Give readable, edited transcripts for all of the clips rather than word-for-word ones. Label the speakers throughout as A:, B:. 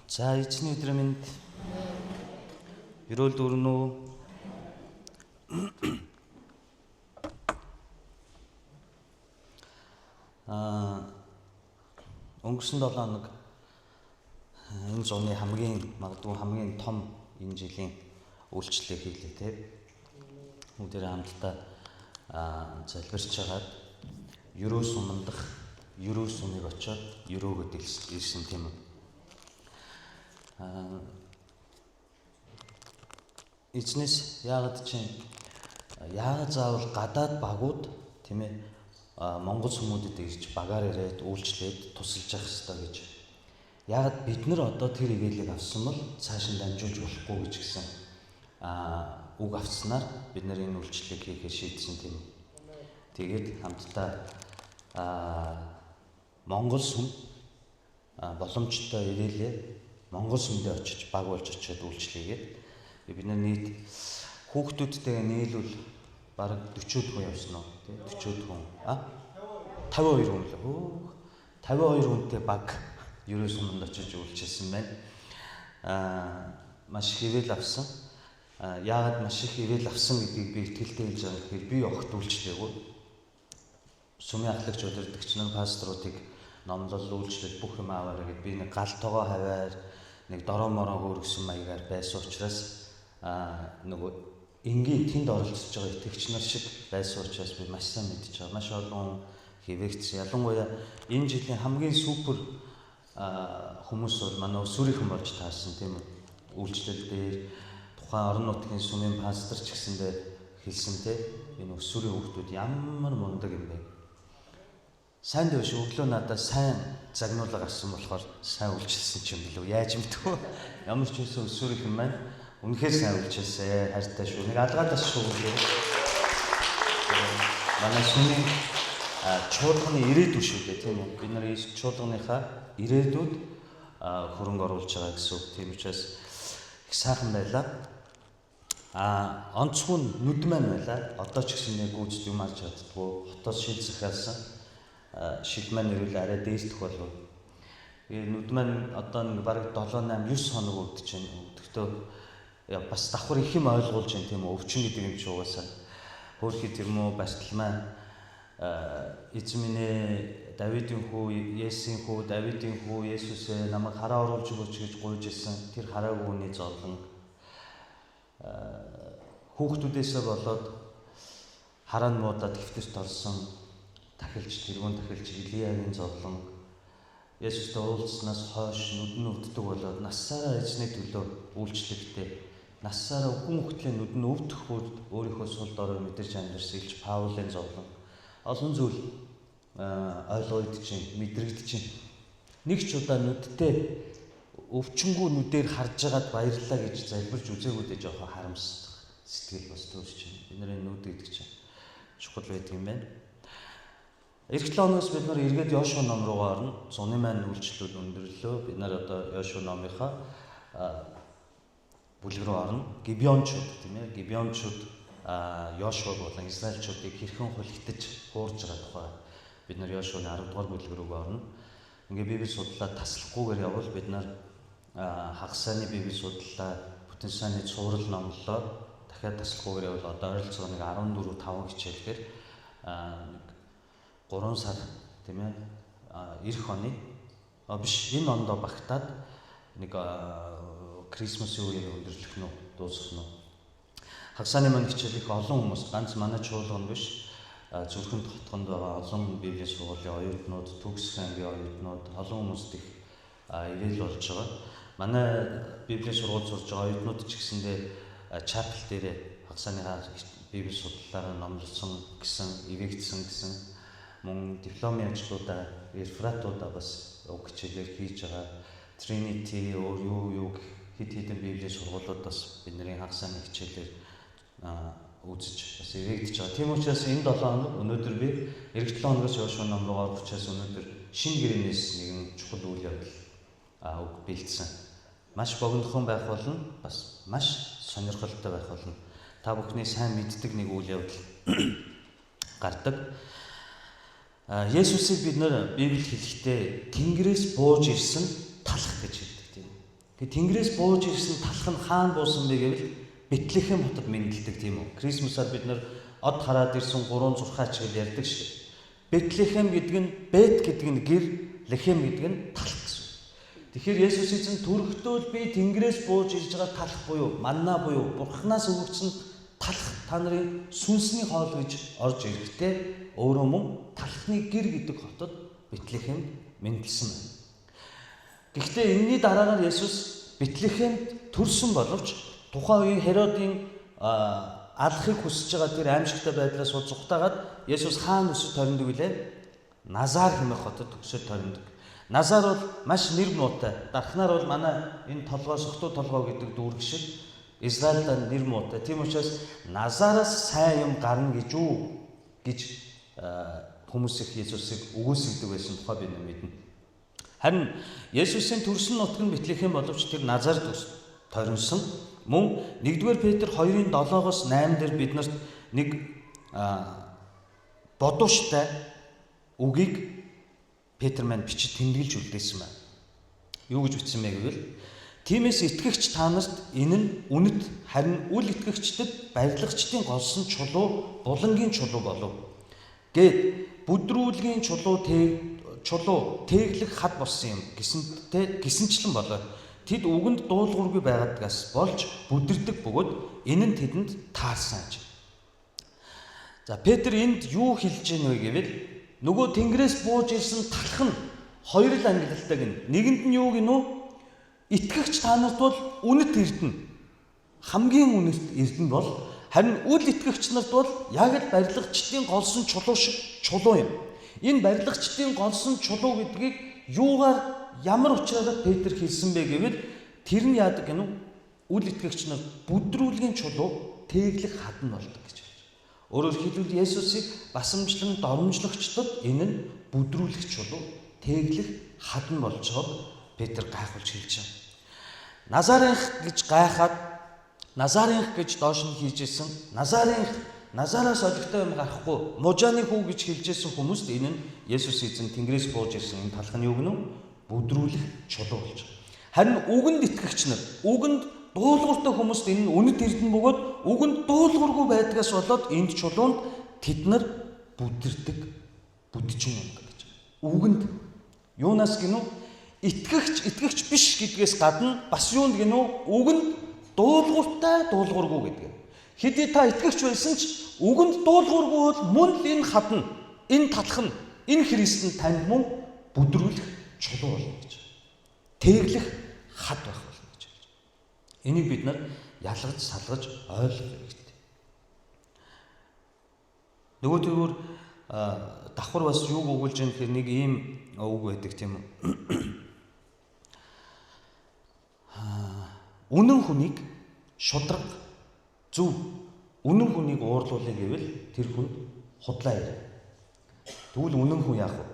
A: За эзний өдрийн мэнд ерөөл дөрнө үү? Өнгөрсөн 7 хоног энэ зуны магадгүй хамгийн том энэ жилийн үйлчлэлийг хийлээ тийм. Бүгдээрээ хамтдаа залбирч хагаад ерөөс умандах, ерөөс умыг очоод ерөөгөө ирсэн тийм үү. Эзнес яагаад заавал гадаад багууд тийм ээ Монгол хүмүүдэд ирж багаар ирээд үйлчлээд тусалж явах хэрэгтэй гэж. Яагаад бид нар одоо тэр ивэлийг авсан бол цааш нь дамжуулж болохгүй гэж гисэн үг авснаар бид нар энэ үйлчлэлийг хийхээр шийдсэн тийм. Тэгээд хамтдаа Монгол сүм боломжтой ирээлээ Монгол сүмдээ очиж баг болж очиод үйлчлэгээд бид нар нийт хүүхдүүдтэйгээ нийлүүл бараг 40 хүн явсан уу тий 40 хүн 52 хүн л 52 хүнтэй баг ерөөс өмнө очиж үйлчилсэн байна. Маш их ивэл авсан. Яагаад маш их ивэл авсан гэдгийг би итгэлтэй хэлж байгаа гэхээр би огт үйлчлээгүй. Сүмийн ахлагч удирдагч нар пасторуудыг номлол үйлчлэл бүх юм аваарай гэд би нэг гал тоогоо хаваар нэг дороо мороо хөөргсөн маягаар байсан учраас нөгөө энгийн тэнд оролцож байгаа итгэгч нар шиг байсан учраас би маш сайн мэдж байгаа. Маш олон хэвэгц ялангуяа энэ жилийн хамгийн супер хүмүүс бол манай сүрийнхэн болж таарсан тийм үү. Үйлчлэл дээр тухайн орон нутгийн сүмийн пастор ч гэсэндээ хэлсэн тийм энэ өсвөрийн хүүхдүүд ямар мундаг юм бэ. Сайн дэвш өглөө надад сайн загнуулга гарсан болохоор сайн үйлчилсэн ч юм билүү. Яаж мэдтгүй. Ямар ч үсэн өсвөрийнхэн маань үнэхээр сайн үйлчилсэн. Хайртай шүү. Нэг алгаадас шүү гэлээ. Манай сүмийн чуулганы ирээдүй шүү дээ тийм үү. Бид нар чуулганыхаа ирээдүйд хөрөнгө оруулж байгаа гэсэн үг. Тийм учраас их сайхан байлаа. Онцгүй нүд маань байлаа. Одоо ч гэсэн нэг гүйцэд юм алж чаддгүй. Хотоос шил захиалсан. Шил маань нэрвэл арай дээслэх болов. Нүд маань одоо нэг бараг 7, 8, 9 хоног өвдөж байна. Өвдөхдөө бас давхар их юм ойлгуулж байна тийм үү. Өвчин гэдэг юм чи угаасаа. Хөөрхий тэр мөө басталмаа эзэн минь ээ Давидын хүү, Есүсийн хүү, Давидын хүү, Есүс намайг хараа оруулж өгөөч гэж гуйж исэн. Тэр хараагүй хүний зовлон хүүхдүүдээсээ болоод хараа нь муудаад хэвтэрт орсон тахилч тэргүүн тахилч Илиягийн зовлон Есүстэй уулзснаас хойш нүд нь өвддөг болоод насаараа эзний төлөө үйлчлэхдээ насаараа хүн хөлтлийн нүд нь өвдөх бүр өөрийнхөө сул дорой мэдэрч амьдэрсэн Илч Паулийн зовлон олон зүйл ойлгогдож мэдрэгдэж байна. Нэг ч удаа нүдтэй өвчнгүү нүдээр харж байгаад баярлалаа гэж залбирч үзээгүүдээ жоохон харамсдаг сэтгэл бас төрж байна. Бид нарын нүд гэдэг чинь чухал байдаг юм байна. Эх 7 хоногоос бид нар эргээд Йошуа ном руугаа орно. Зуны маань үйлчлэл өндөрлөө. Бид нар одоо Йошуа номынхаа бүлэг рүү орно. Гибеончууд тийм ээ. Гибеончууд Йошуаг болон Израильчуудыг хэрхэн хулигтаж хуурж байгаа тухай бид нар Йошуагийн 10 дугаар бүлэг рүү орно. Ингээ Библи судлаад таслахгүйгээр явбал бид нар хагас сайнны Библи судлаа, бүтэн сайнны цуврал номлоо дахиад таслахгүйгээр явбал одоо ойролцоогоо нэг 14-5 хичээлээр 3 сар тийм ээ эх оны биш энэ ондоо багтаад нэг Крисмасын үеэр өндөрлөх нь дуусгах нь. Хагасны маань хичээлийг олон хүмүүс ганц манай чуулган биш Зүрхэнд хотгонд байгаа олон Библийн сургуулийн оюутнууд, төгс ангийн оюутнууд олон хүмүүст их ивэл болж байгаа. Манай Библийн сургууль сурж байгаа оюутнууд ч гэсэндээ чапл дээр хагасныхаа Библи судлалаараа номлосон гэсэн, эвэгдсэн гэсэн мөн дипломын ажлуудаа, рефератуудаа бас уг хичээлээр хийж байгаа. Trinity юу хэд хэдэн Библийн сургуулиуд бас бидний хагасны хичээлээр үзэж бас эвэгдэж байгаа. Тийм учраас энэ 7 хоног өнөөдөр би эх 7 хоногоос Йошуа ном руу орох учраас өнөөдөр шинэ гэрээнээс нэгэн чухал үйл явдал үг бэлдсэн. Маш богинохон байх болно, бас маш сонирхолтой байх болно. Та бүхний сайн мэддэг нэг үйл явдал гардаг. Есүсийг бид нэр Библиэд хэлэхдээ Тэнгэрээс бууж ирсэн талах гэж хэлдэг тийм. Тэгээ Тэнгэрээс бууж ирсэн талх нь хаана буусан бэ гэвэл Бэтлехэм хотод мэндэлдэг тийм үү. Крисмасаар бид нар од хараад ирсэн 3 зурхаач гэж ярьдаг шүү дээ. Бэтлехэм гэдэг нь Бет гэдэг нь гэр, Лехэм гэдэг нь талх гэсэн. Тэгэхээр Есүс эзэн төрөхдөө би Тэнгэрээс бууж ирж байгаа талх буюу манна буюу Бурханаас өгөгдсөн талх та нарын сүнсний хоол гэж орж ирэхдээ өөрөө мөн талхны гэр гэдэг хотод Бэтлехэм мэндэлсэн байна. Гэхдээ энэний дараагаар Есүс Бэтлехемд төрсөн боловч тухайн үеийн Херодын алахыг хүсэж байгаа тэр аимшигтай байдлаас зугтаагаад Есүс хаана өсөж ториндог вүлээ? Назар хэмээх хотод өсөж ториндог. Назар бол маш нэр муутай. Дархнаар бол манай энэ толгой сохтуу толгой гэдэг дүүрэг шиг Израильд нэр муутай. Тийм учраас Назараас сайн юм гарна гэж хүмүүс их Есүсийг үгүйсгдэг байсан тухай бид мэднэ. Харин Есүсийн төрсөн нутаг нь Бэтлехэм боловч тэр Назарт тойронсон. Мөн 1-р Петр 2:7-оос 8 дээр биднэрт нэг бодууштай үгийг Петр маань бичиж тэмдэглэж үлдээсэн байна. Юу гэж бичсэн бэ гэвэл тиймээс итгэгч та нарт энэ нь үнэт харин үл итгэгчдэд барилгачдын голсон чулуу булангийн чулуу болов. Гэт бүдрүүлгийн чулуу тээглэх хад болсон юм гисэнчлэн болоо. Тэд үгэнд дуулуургүй байгаадгаас болж бүдэрдэг бөгөөд энэ нь тэдэнд таарсан аж. За Петр энд юу хэлж байна вэ гэвэл нөгөө Тэнгэрээс бууж ирсэн талх нь хоёр л ангилалтай гин. Нэгэнд нь юу гинөө? Итгэгч та нарт бол үнэт эрдэнэ. Хамгийн үнэт эрдэнэ бол харин үл итгэгч нарт бол яг л барилгачдын голсон чулуу шиг чулуу юм. Энэ барилгачдын голсон чулуу гэдгийг ямар учраас Петр хэлсэн бэ гэвэл тэр нь яадаг гэнэ? Үл итгэгч нар бүдрүүлгийн чулуу тээглэх хадан болдог гэж байна. Өөрөөр хэлбэл Есүсийг басамжлан доромжлогчдод энэ нь бүдрүүлэх чулуу тээглэх хадан болж байгааг Петр гайхуулж хэлж байна. Назарынх гэж гайхаад Назарынх гэж доош нь хийжсэн Назараас олигтой юм гарахгүй мужааны хүү гэж хэлжсэн хүмүүст энэ нь Есүс эзэн Тэнгэрээс бууж ирсэн энэ талх нь юу гэнэ? Бүдрүүлэх чулуу болж байна. Харин үгэнд итгэгч нар үгэнд дуулууртай хүмүүст энэ нь үнэт эрдэнэ бөгөөд үгэнд дуулуургүй байдгаас болоод энд чулуунд тэд нар бүдчихэн юм гэж. Үгэнд юунаас гинөө? Итгэгч биш гэдгээс гадна бас юунд гинөө? Үгэнд дуулуургүй гэдэг. Хэдий та итгэгч байсан ч үгэнд дуулуургүй бол мөн л энэ хадна, энэ талх нь, энэ Христэнд танд мөн бүдрүүлэх чулуу болно гэж. Тээглэх хад байх болно гэж. Энийг бид нар ялгаж салгаж ойлгох хэрэгтэй. Нөгөө төгөөр давхар бас юуг өгүүлж байгаа гэхээр нэг ийм үг байдаг тийм үү? Үнэн хүнийг шудраг зөв үнэн хүнийг уурлуулъя гэвэл тэр хүн худлаа ярина. Тэгвэл үнэн хүн яах вэ?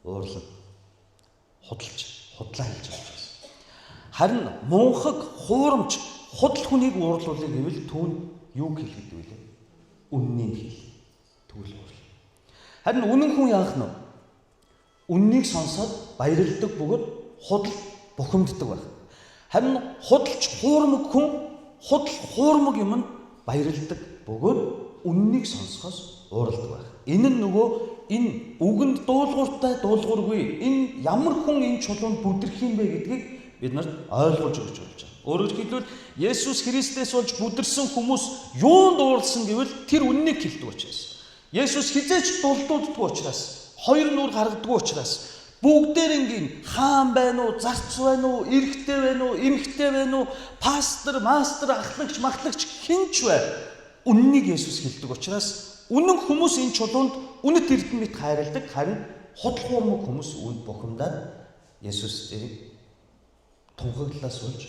A: Уурлал худлаа хэлж байгаа. Харин мунхаг хуурамч худал хүнийг уурлуулъя гэвэл түүнд юу хэлэхэд вэ? Үннийг хэл. Тэгвэл уурлал. Харин үнэн хүн яах нь вэ? Үннийг сонсоод баярлдаг бөгөөд худал бухимддаг байх. Харин худалч хуурмаг хүн хуурмаг юмд баярлдаг бөгөөд үннийг сонсохоос уурладаг байх. Энэ нь нөгөө энэ үгэнд дуулуургүй энэ ямар хүн энэ чулуунд бүдрэх юм бэ гэдгийг бид нарт ойлгуулж өгч болж байна. Өөрөөр хэлбэл Есүс Христээс болж бүдэрсэн хүмүүс юунд уурлсан гэвэл тэр үннийг хэлдэг учраас. Есүс хизээч дулдууддаг учраас, хоёр нүур гаргадаг учраас бүгдээрингийн хаан байна уу, зарц байна уу, эрэгтэй байна уу, эмэгтэй байна уу, пастор, ахлагч, махлагч хинч бай. Үннийг Есүс хэлдэг учраас үнэн хүмүүс энэ чулуунд үнэт эрдэнэт хайрладаг, харин худал хуурмаг хүмүүс үүнд бухимдаад Есүсийг тунхаглалаас болж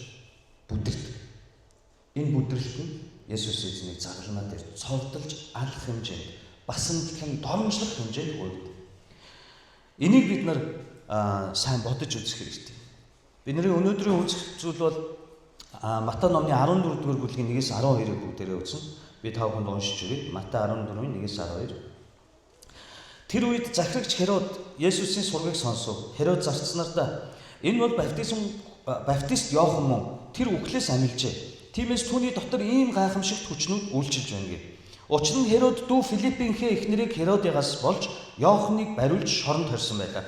A: бүдэрдэг. Энэ бүдрэлт нь Есүс эзнийг загалмаа дээр цовдолж алах хэмжээнд, басамдлан доромжлох хэмжээнд өгдөг. Энийг бид нар сайн бодож үзэх хэрэгтэй. Бидний өнөөдрийн үзэх зүйл бол Матай номны 14-р бүлгийн 1-ээс 12-ыг бүгдээрээ үзнэ. Би та бүхэнд уншиж өгье. Матай 14-ийн 1-ээс 12. Тэр үед захирагч Херод Есүсийн сургийг сонсов. Херод зарцснараа энэ бол баптизм баптист Иохан мөн тэр үхлээс амилжээ. Тиймээс түүний дотор ийм гайхамшигт хүчнүүд үйлчилж байна гэв. Учир нь Херод дүү Филиппийнхээ эхнэрийг Херодигаас болж Иоханыг бариулж шоронд хорьсон байлаа.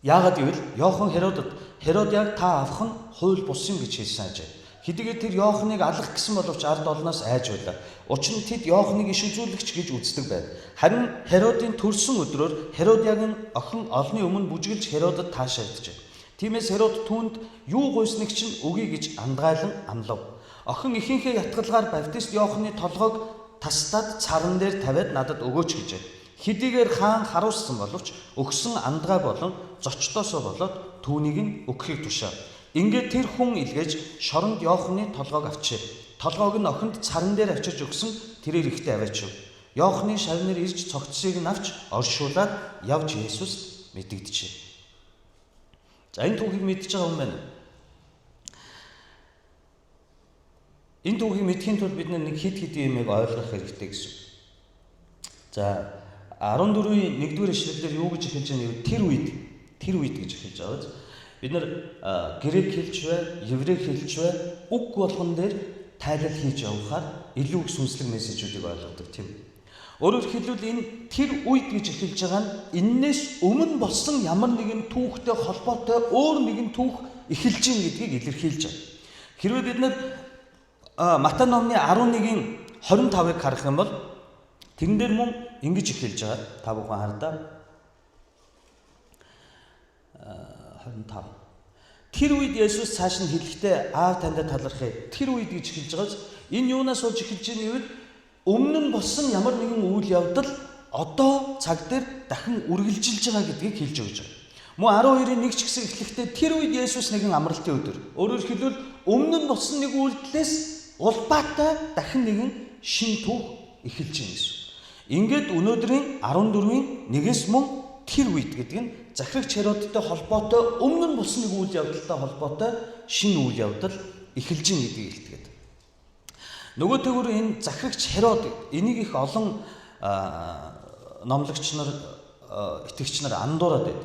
A: Яагаад гэвэл Иохан Херодиаг та авах нь хууль бус юм гэж хэлсэн ажээ. Хэдийгээр тэр Иоханыг алах гэсэн боловч ард олноос айж байлаа. Учир нь тэд Иоханыг иш үзүүлэгч гэж үздэг байв. Харин Херодийн төрсөн өдрөөр Херодиагийн охин олны өмнө бүжгэлж Херодод таашаалджээ. Тиймээс Херод түүнд юу гуйсныг чинь өгье гэж андгайлан амлав. Охин ихэнхээ ятгалгаар баптист Иоханы толгойг тастаад царан дээр тавиад надад өгөөч гэжээ. Хэдийгээр хаан харуулсан боловч өгсөн андгаа болон зочдоосоо болоод түүнийг нь өгөхийг тушаав. Ингээд тэр хүн илгээж шоронд Иоханы толгойг авчээ. Толгойг нь охинд царан дээр авчирч өгсөн тэрээр ихтэй аваачив. Иоханы шавнаар ирж цогцсыг нь авч оршуулаад явж Есүст мэдэгдэжээ. За энэ түүхийг мэдчихэж байгаа юм байна. Энэ түүхийг мэдхийн тулд бид нэг хэд юмыг ойлгох хэрэгтэй гэсэн. За 14-ийн 1-р эшлэлээр юу гэж хэлж байгаа нь тэр үед гэж хэлж байгаа. Бид нар грек хэлж бай, еврей хэлж бай, үг болгон дээр тайлал хийж явахаар илүү их сүнслэг мессежүүдийг ойлгодог тийм. Өөрөөр хэлбэл энэ тэр үед гэж хэлж байгаа нь эннээс өмнө болсон ямар нэгэн түүхтэй холбоотой өөр нэгэн түүх эхэлж гин гэдгийг илэрхийлж байна. Хэрвээ бид нар Матай номны 11-ийн 25-ыг харах юм бол тэрэн дээр мөн ингэж эхэлж байгаа. Та бүхэн хардаа. 25. Тэр үед Есүс цааш нь хэлэхдээ аав таньд талархъя. Тэр үед гэж хэлж байгааз энэ юунаас болж эхэлж байгаа нь вэ? Өмнө нь болсон ямар нэгэн үйл явдал одоо цаг дээр дахин үргэлжилж байгаа гэдгийг хэлж өгч байгаа. Мөн 12-ийн 1 ч гэсэн эхлэхдээ тэр үед Есүс нэгэн амралтын өдөр. Өөрөөр хэлбэл өмнө нь болсон нэг үйлдэлээс улбаатай дахин нэгэн шин түүх эхэлж байгаа гэсэн. Ингээд өнөөдрийн 14-ийн 1-ээс мөн тэр үед гэдэг нь захирагч Херодтой холбоотой өмнө нь болсон нэг үйл явдалтай холбоотой шинэ үйл явдал эхэлж байгаа гэдгийг илтгэдэг. Нөгөөтэйгүр энэ захирагч Херод энийг их олон номлогч нар итгэгч нар андуураад байд.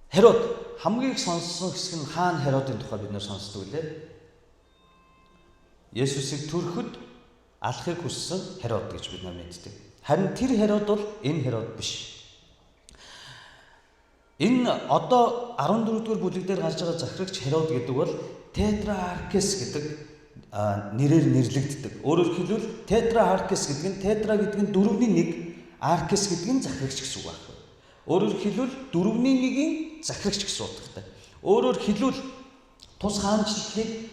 A: Херод хамгийн их сонссон хэсэг нь хаан Херодын тухай бид нар сонсдог үлээ. Есүсийг төрөхөд алахыг хүссэн Херод гэж бид нар мэддэг. Харин тэр Херод бол энэ Херод биш. Энэ одоо 14-р бүлэг дээр гарч байгаа захирагч Херод гэдэг бол Тетрааркес гэдэг нэрээр нэрлэгддэг. Өөрөөр хэлбэл Тетрааркес гэдэг нь Тетра гэдэг нь 4-ний 1, Аркес гэдэг нь захирагч гэсэн үг байна. Өөрөөр хэлбэл 4-ний 1-ийн захирагч гэсэн утгатай. Өөрөөр хэлбэл тус хаанчлалыг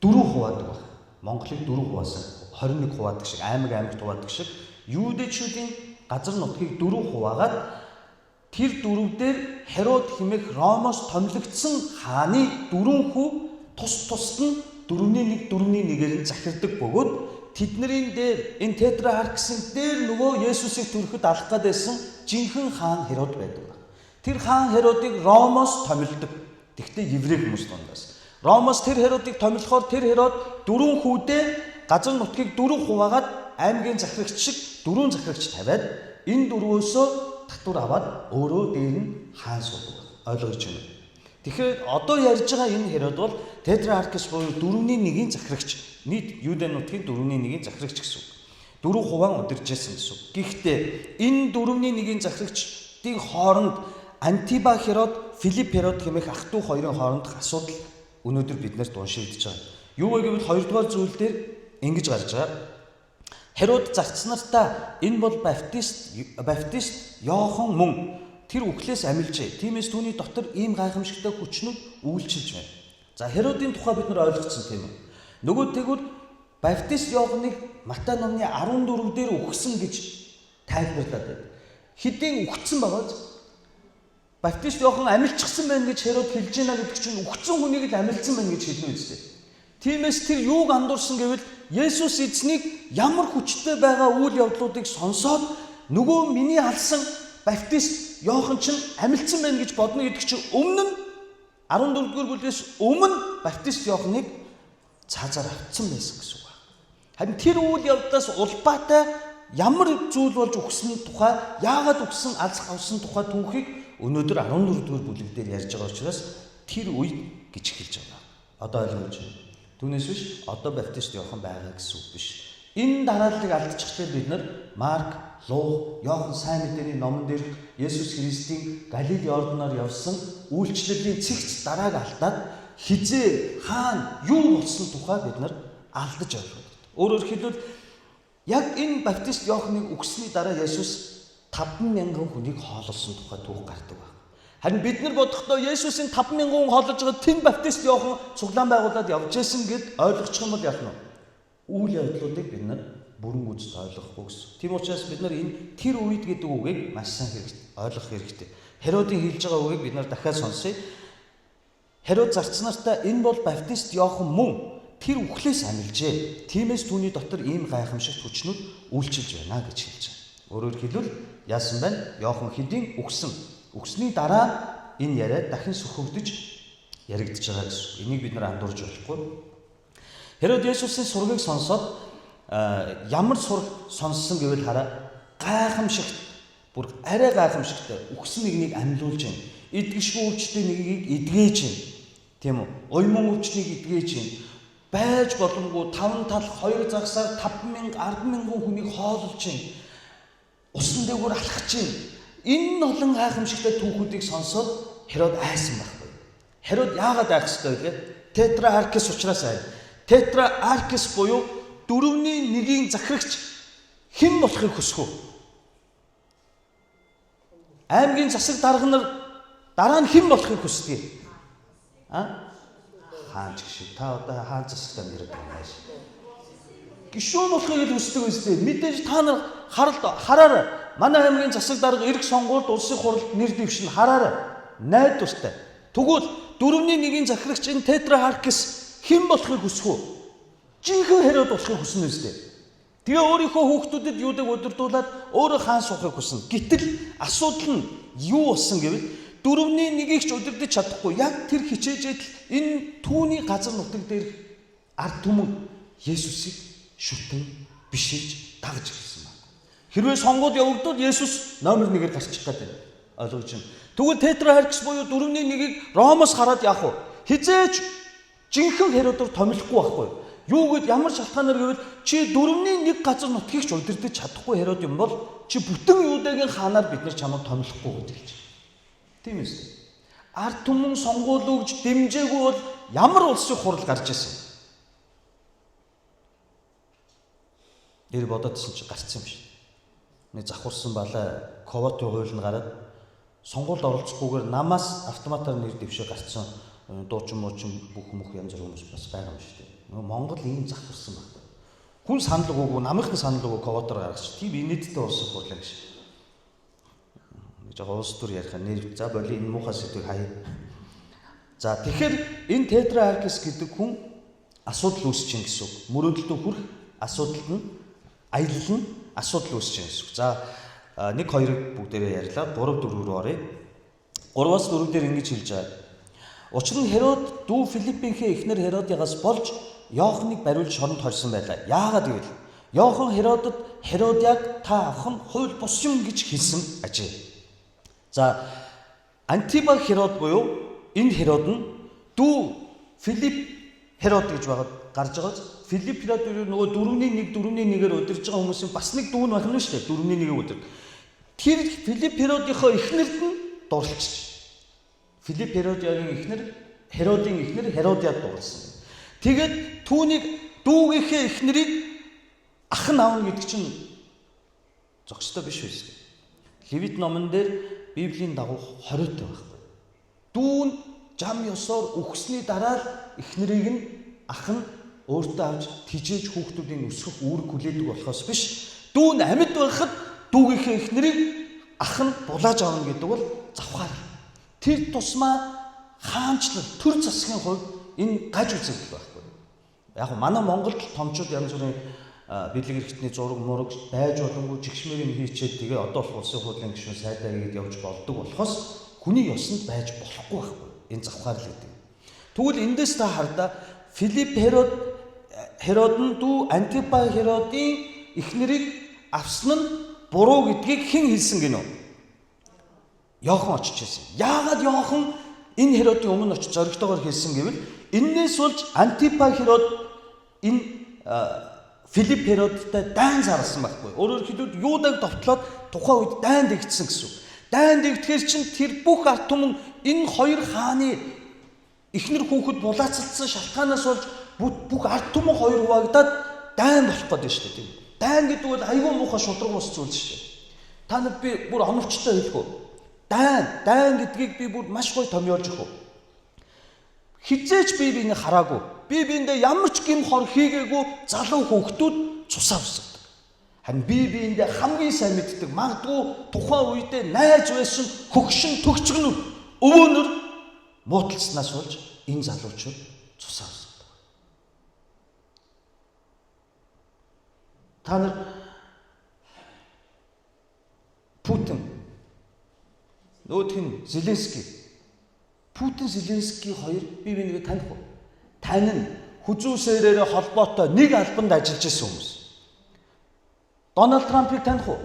A: 4 хуваадаг байна. Монголыг 4 хуваасан, 21 хуваадаг шиг, аймагт хуваадаг шиг юудэчүүдийн газар нутгийг 4 хуваагаад тэр 4 дээр Херод хэмээх Ромоос томилогдсон хааны 4 хүү тусад нь 4-ний 1-ээр нь захирдаг бөгөөд тэднэрийн дээр энэ Тетраарксын дээр нөгөө Есүсийг төрөхөд алах гэдсэн жинхэнэ хаан Херод байдаг. Тэр хаан Херодыг Ромоос томилдог. Тэгвэл еврей хүмүүс дундаас. Ромоос тэр Херодыг томилохоор тэр Херод 4 хүүдээ газар нутгийг 4 хуваагаад аймгийн захирагч шиг 4 захирагч тавиад энэ 4-өөсөө татвар аваад өөрөө дээр нь хаан суудаг. Ойлгож байна. Тэгэхээр одоо ярьж байгаа энэ Херод бол Тетрааркес буюу 4-ний 1-ийн захирагч. Нийт Юудэ нутгийн 4-ний 1-ийн захирагч гэсэн үг. 4 хуваан удиржсэн гэсэн үг. Гэхдээ энэ 4-ний 1-ийн захирагчдын хооронд Антиба Херод, Филипп Херод хэмээх ах トゥ хоёрын хоорондох асуудал өнөөдөр бид нарт уншигдж байгаа. Юу вэ гэвэл 2-р зүйл дээр ингэж гарч байгаа. Херод зарцнартаа энэ бол баптист Иохан мөн тэр үхлээс амилжээ. Тиймээс түүний дотор ийм гайхамшигтай хүчнүүд үйлчилж байна. За Херодын тухай бид нар ойлгоцсон тийм үү? Нөгөөтэйгүр баптист Иоханыг Матай номны 14 дээр үхсэн гэж тайлбарлаад байна. Хэдийн үхсэн байгааз баптист Иохан амилчихсан байна гэж Херод хэлж байна гэдэг чинь үхсэн хүнийг л амилсан байна гэж хэлнэ үстэй. Тиймээс тэр юуг андуурсан гэвэл Есүс эзнийг ямар хүчтэй байгаа үйл явдлуудыг сонсоод нөгөө миний алсан баптист Иохан ч амилсан байна гэж бодно гэдэг чинь өмнө нь 14-р бүлгээс өмнө баптист Иоханыг цаазаар авцсан байсан гэсэн үг. Харин тэр үйл явдлаас улбаатай ямар зүйл болж үхсэн тухай, яагаад үхсэн, алс авсан тухай түүхийг өнөөдөр 14 дугаар бүлэг дээр ярьж байгаа учраас тэр үед гэж хэлж байгаа. Одоо ойлгож байна. Түүнээс биш одоо баптист Иохан байгаа гэсэн үг биш. Энэ дарааллыг алдчихлаа бид нар Марк, Луг, Иохан сайн мэдээний номон дээр Есүс Христийн Галил Йорданоор явсан үйлчлэлийн цэгц дарааг алдаад хизээ хаана юу болсон тухай бид нар алдаж ойлгоод. Өөрөөр хэлбэл яг энэ баптист Иоханыг үгсний дараа Есүс 5,000 хүнийг хооллосон тухай түүх гардаг байна. Харин бид нар бодохдоо Есүсийн 5,000 хүн хооллож байгаа тэн баптист Иохан цуглаан байгуулад явж байсан гэд ойлгочих юм бол яах нь вэ? Үйл явдлуудыг бид нар бүрэн гүйцэд ойлгохгүй гэсэн. Тийм учраас бид нар энэ тэр үед гэдэг үгийг маш сайн ойлгох хэрэгтэй. Херодын хэлж байгаа үгийг бид нар дахиад сонсъё. Херод зарцнартаа энэ бол баптист Иохан мөн тэр үхлээс амилжээ. Тиймээс түүний дотор ийм гайхамшигт хүчнүүд үйлчилж байна гэж хэлж байна. Өөрөөр хэлбэл яасан байна? Иохан хэдийн үхсэн. Үгсний дараа энэ яриа дахин сөхөгдөж яригдж байгаа гэсэн. Энийг бид нар андуурж болохгүй. Херод Есүсийн сургийг сонсоод ямар сураг сонссон гэвэл хараа гайхамшигт бүр арай гайхамшигтай үхсэн нэгнийг амьлуулж байна. Идэгшгүй өвчтэй нэгийг эдгээж байна. Тийм үү? Уйман өвчнийг эдгээж байна. Байж боломгүй 5 тал 2 загсаар 5,000 10,000 хүнийг хооллож байна. Усан дээгүүр алхаж байна. Энэ олон гайхамшигтай түүхүүдийг сонсоод Херод айсан байхгүй. Херод яагаад айх ёстой вэ? Тетрааркис учраас ай. Тетрааркис буюу 4-1-ийн захирагч хэн болохыг хүсэх үү? Аймгийн засаг дарга нар дараа нь хэн болохыг хүсдэг? Хаан гэж. Та одоо хаан засагтаа нэрээд байгаа юм шиг. Гишүүн болохыг хүсдэг үстэй. Мэдээж та нар хараарай. Манай аймгийн засаг дарга эрх сонгуульд улсын хурлд нэр дэвшин хараарай. Найдвартай. Тэгвэл 4-1-ийн захирагч энэ Тетрааркис хэн болохыг хүсэх үү? Жинхэнэ Херод болохыг хүснэ үстэй. Тэгээ өөрийнхөө хүүхдүүдэд юудаг удирдуулаад өөрөө хаан сухыг хүснэ. Гэтэл асуудал нь юу болсон гэвэл 4-1-ийг ч удирдах чадахгүй. Яг тэр хичээжэд энэ түүний газар нутаг дээр ард түмэн Есүсийг шүтэн бишиж дагж ирсэн байна. Хэрвээ сонгуульд явагдвал Есүс номер 1-ээр гарчих гэдэг ойлгож байна. Тэгвэл Тетрааркис буюу 4-1-ийг Ромоос хараад яах вэ? Хизээч жинхэнэ Херодор томилохгүй байхгүй. Юу гэд ямар шалтгаанаар гэвэл чи 4-1 газар нутгийг ч удирдах чадахгүй Херод юм бол чи бүтэн Юудагийн хаанаар бид нар чамайг томилохгүй гэж хэлж. Тийм ээ. Ард түмэн сонгуул өгж дэмжээгүй бол ямар улсын хурал гарч ирсэн. Нэр бодоодсэн чи гарцсан юм шиг. Нэг завхурсан балай ковотын хууль нь гараад сонгуульд оролцохгүйгээр намаас автоматар нэр дэвшээ гарцсан дуучин муучин бүх янз бүр хүмүүс бас байгаа юм шүү дээ. Нөгөө Монгол ийм завхурсан байна. Хүн санал өгөөгүй, намынхын санал өгөө ковотоор гаргачих. Тийм инээдтэй улсын хурлаа гэж. Жоо улс төр ярих нэр за боли энэ муухай сэдвийг хаяа. За тэгэхээр энэ Тетрааркис гэдэг хүн асуудал үүсэж чинь гэсэн үг. Мөрөөдөлтөд хүрэх асуудалд нь аялал нь асуудал үүсэж чинь гэсэн үг. За 1 2-ыг бүгдээрээ ярьлаа. 3 4 рүү оръё. 3-аас 4 дээр ингэж хэлж байгаа. Учир нь Херод дүү Филиппийнхээ эхнэр Херодиагаас болж Иоханыг бариулж шоронд хорьсон байлаа. Яагаад гэвэл Иохан Херодод Херодиаг та охин хууль бус юм гэж хэлсэн ажээ. За Антиба Херод буюу энэ Херод нь дүү Филипп Херод гэж гарч байгаа. Филипп Херод нөгөө 4-1-4-1-ээр удирж байгаа хүмүүсийн бас нэг дүү нь байна шүү дээ. 4-1-ийг удирд. Тэр Филипп Херодийнхоо эхнэрт нь дурлцчих. Филипп Херодиагийн эхнэр Херодын эхнэр Херодиад дурлсан. Тэгээд түүнийг дүүгийнхээ эхнэрийг ах нь аавна гэдэг чинь зохистой биш үү? Левит номон дээр Библийн дагуу 20-тэй байхгүй. Дүү нь жам ёсоор үхсний дараа л эхнэрийг нь ах нь өөртөө авч тижээж хүүхдүүдийн өсгөх үүрэг хүлээдэг болохоос биш. Дүү нь амьд байхад дүүгийнхээ эхнэрийг ах нь булааж авна гэдэг бол завхаар. Тэр тусмаа хаанчлал төр засгийн хувьд энэ гаж үзэгдэл байхгүй. Яг манай Монголд томчууд янз бүрийн бэлэг эрхтний зураг мураг байж боломгүй жигшмэрийн хийчээд тэгээ одоо болох улсын хурлын гишүүн сайдаа хийгээд явж болдог болохоос хүний ёсонд байж болохгүй байхгүй. Энэ завхаар л гэдэг. Тэгвэл эндээс та хардаа Филипп Херод нь дүү Антипа Херодын эхнэрийг авсан нь буруу гэдгийг хэн хэлсэн гинөө? Йохан очиж ирсэн. Яагаад Йохан энэ Херодын өмнө очиж зоригтойгоор хэлсэн гэвэл энээс болж Антипа Херод энэ Филипп Херодтай дайн зарласан байхгүй. Өөрөөр хэлбэл Юудаг довтлоод тухайн үед дайн дэгдсэн гэсэн үг. Дайн дэгдэхээр чинь тэр бүх ард түмэн энэ хоёр хааны эхнэр хүүхэд булаацалдсан шалтгаанаас болж бүх ард түмэн хоёр хуваагдаад дайн болох гэдэг нь шүү дээ. Дайн гэдэг бол айгүй муухай шудраг ус зүйл шүү дээ. Та нар би бүр оновчтой хэлэх үү? Дайн гэдгийг би бүр маш гоё томьёолж өгөх үү? Хизээч би бинийг хараагүй. Би биэндээ ямар ч гим хор хийгээгүй залуу хүүхдүүд цусаа усгадаг. Харин би биэндээ хамгийн сайн мэддэг магадгүй тухайн үедээ найз байсан хөгшин төгчгнүүд өвөөнөр муудалцснаас болж энэ залуучууд цусаа усгадаг. Та нар Путин нөтгөн Путин Зеленский хоёр би бинийг таних уу? Тань нь хүзүүсээрээ холбоотой нэг албанд ажиллаж исэн хүмүүс. Дональд Трампыг таних уу?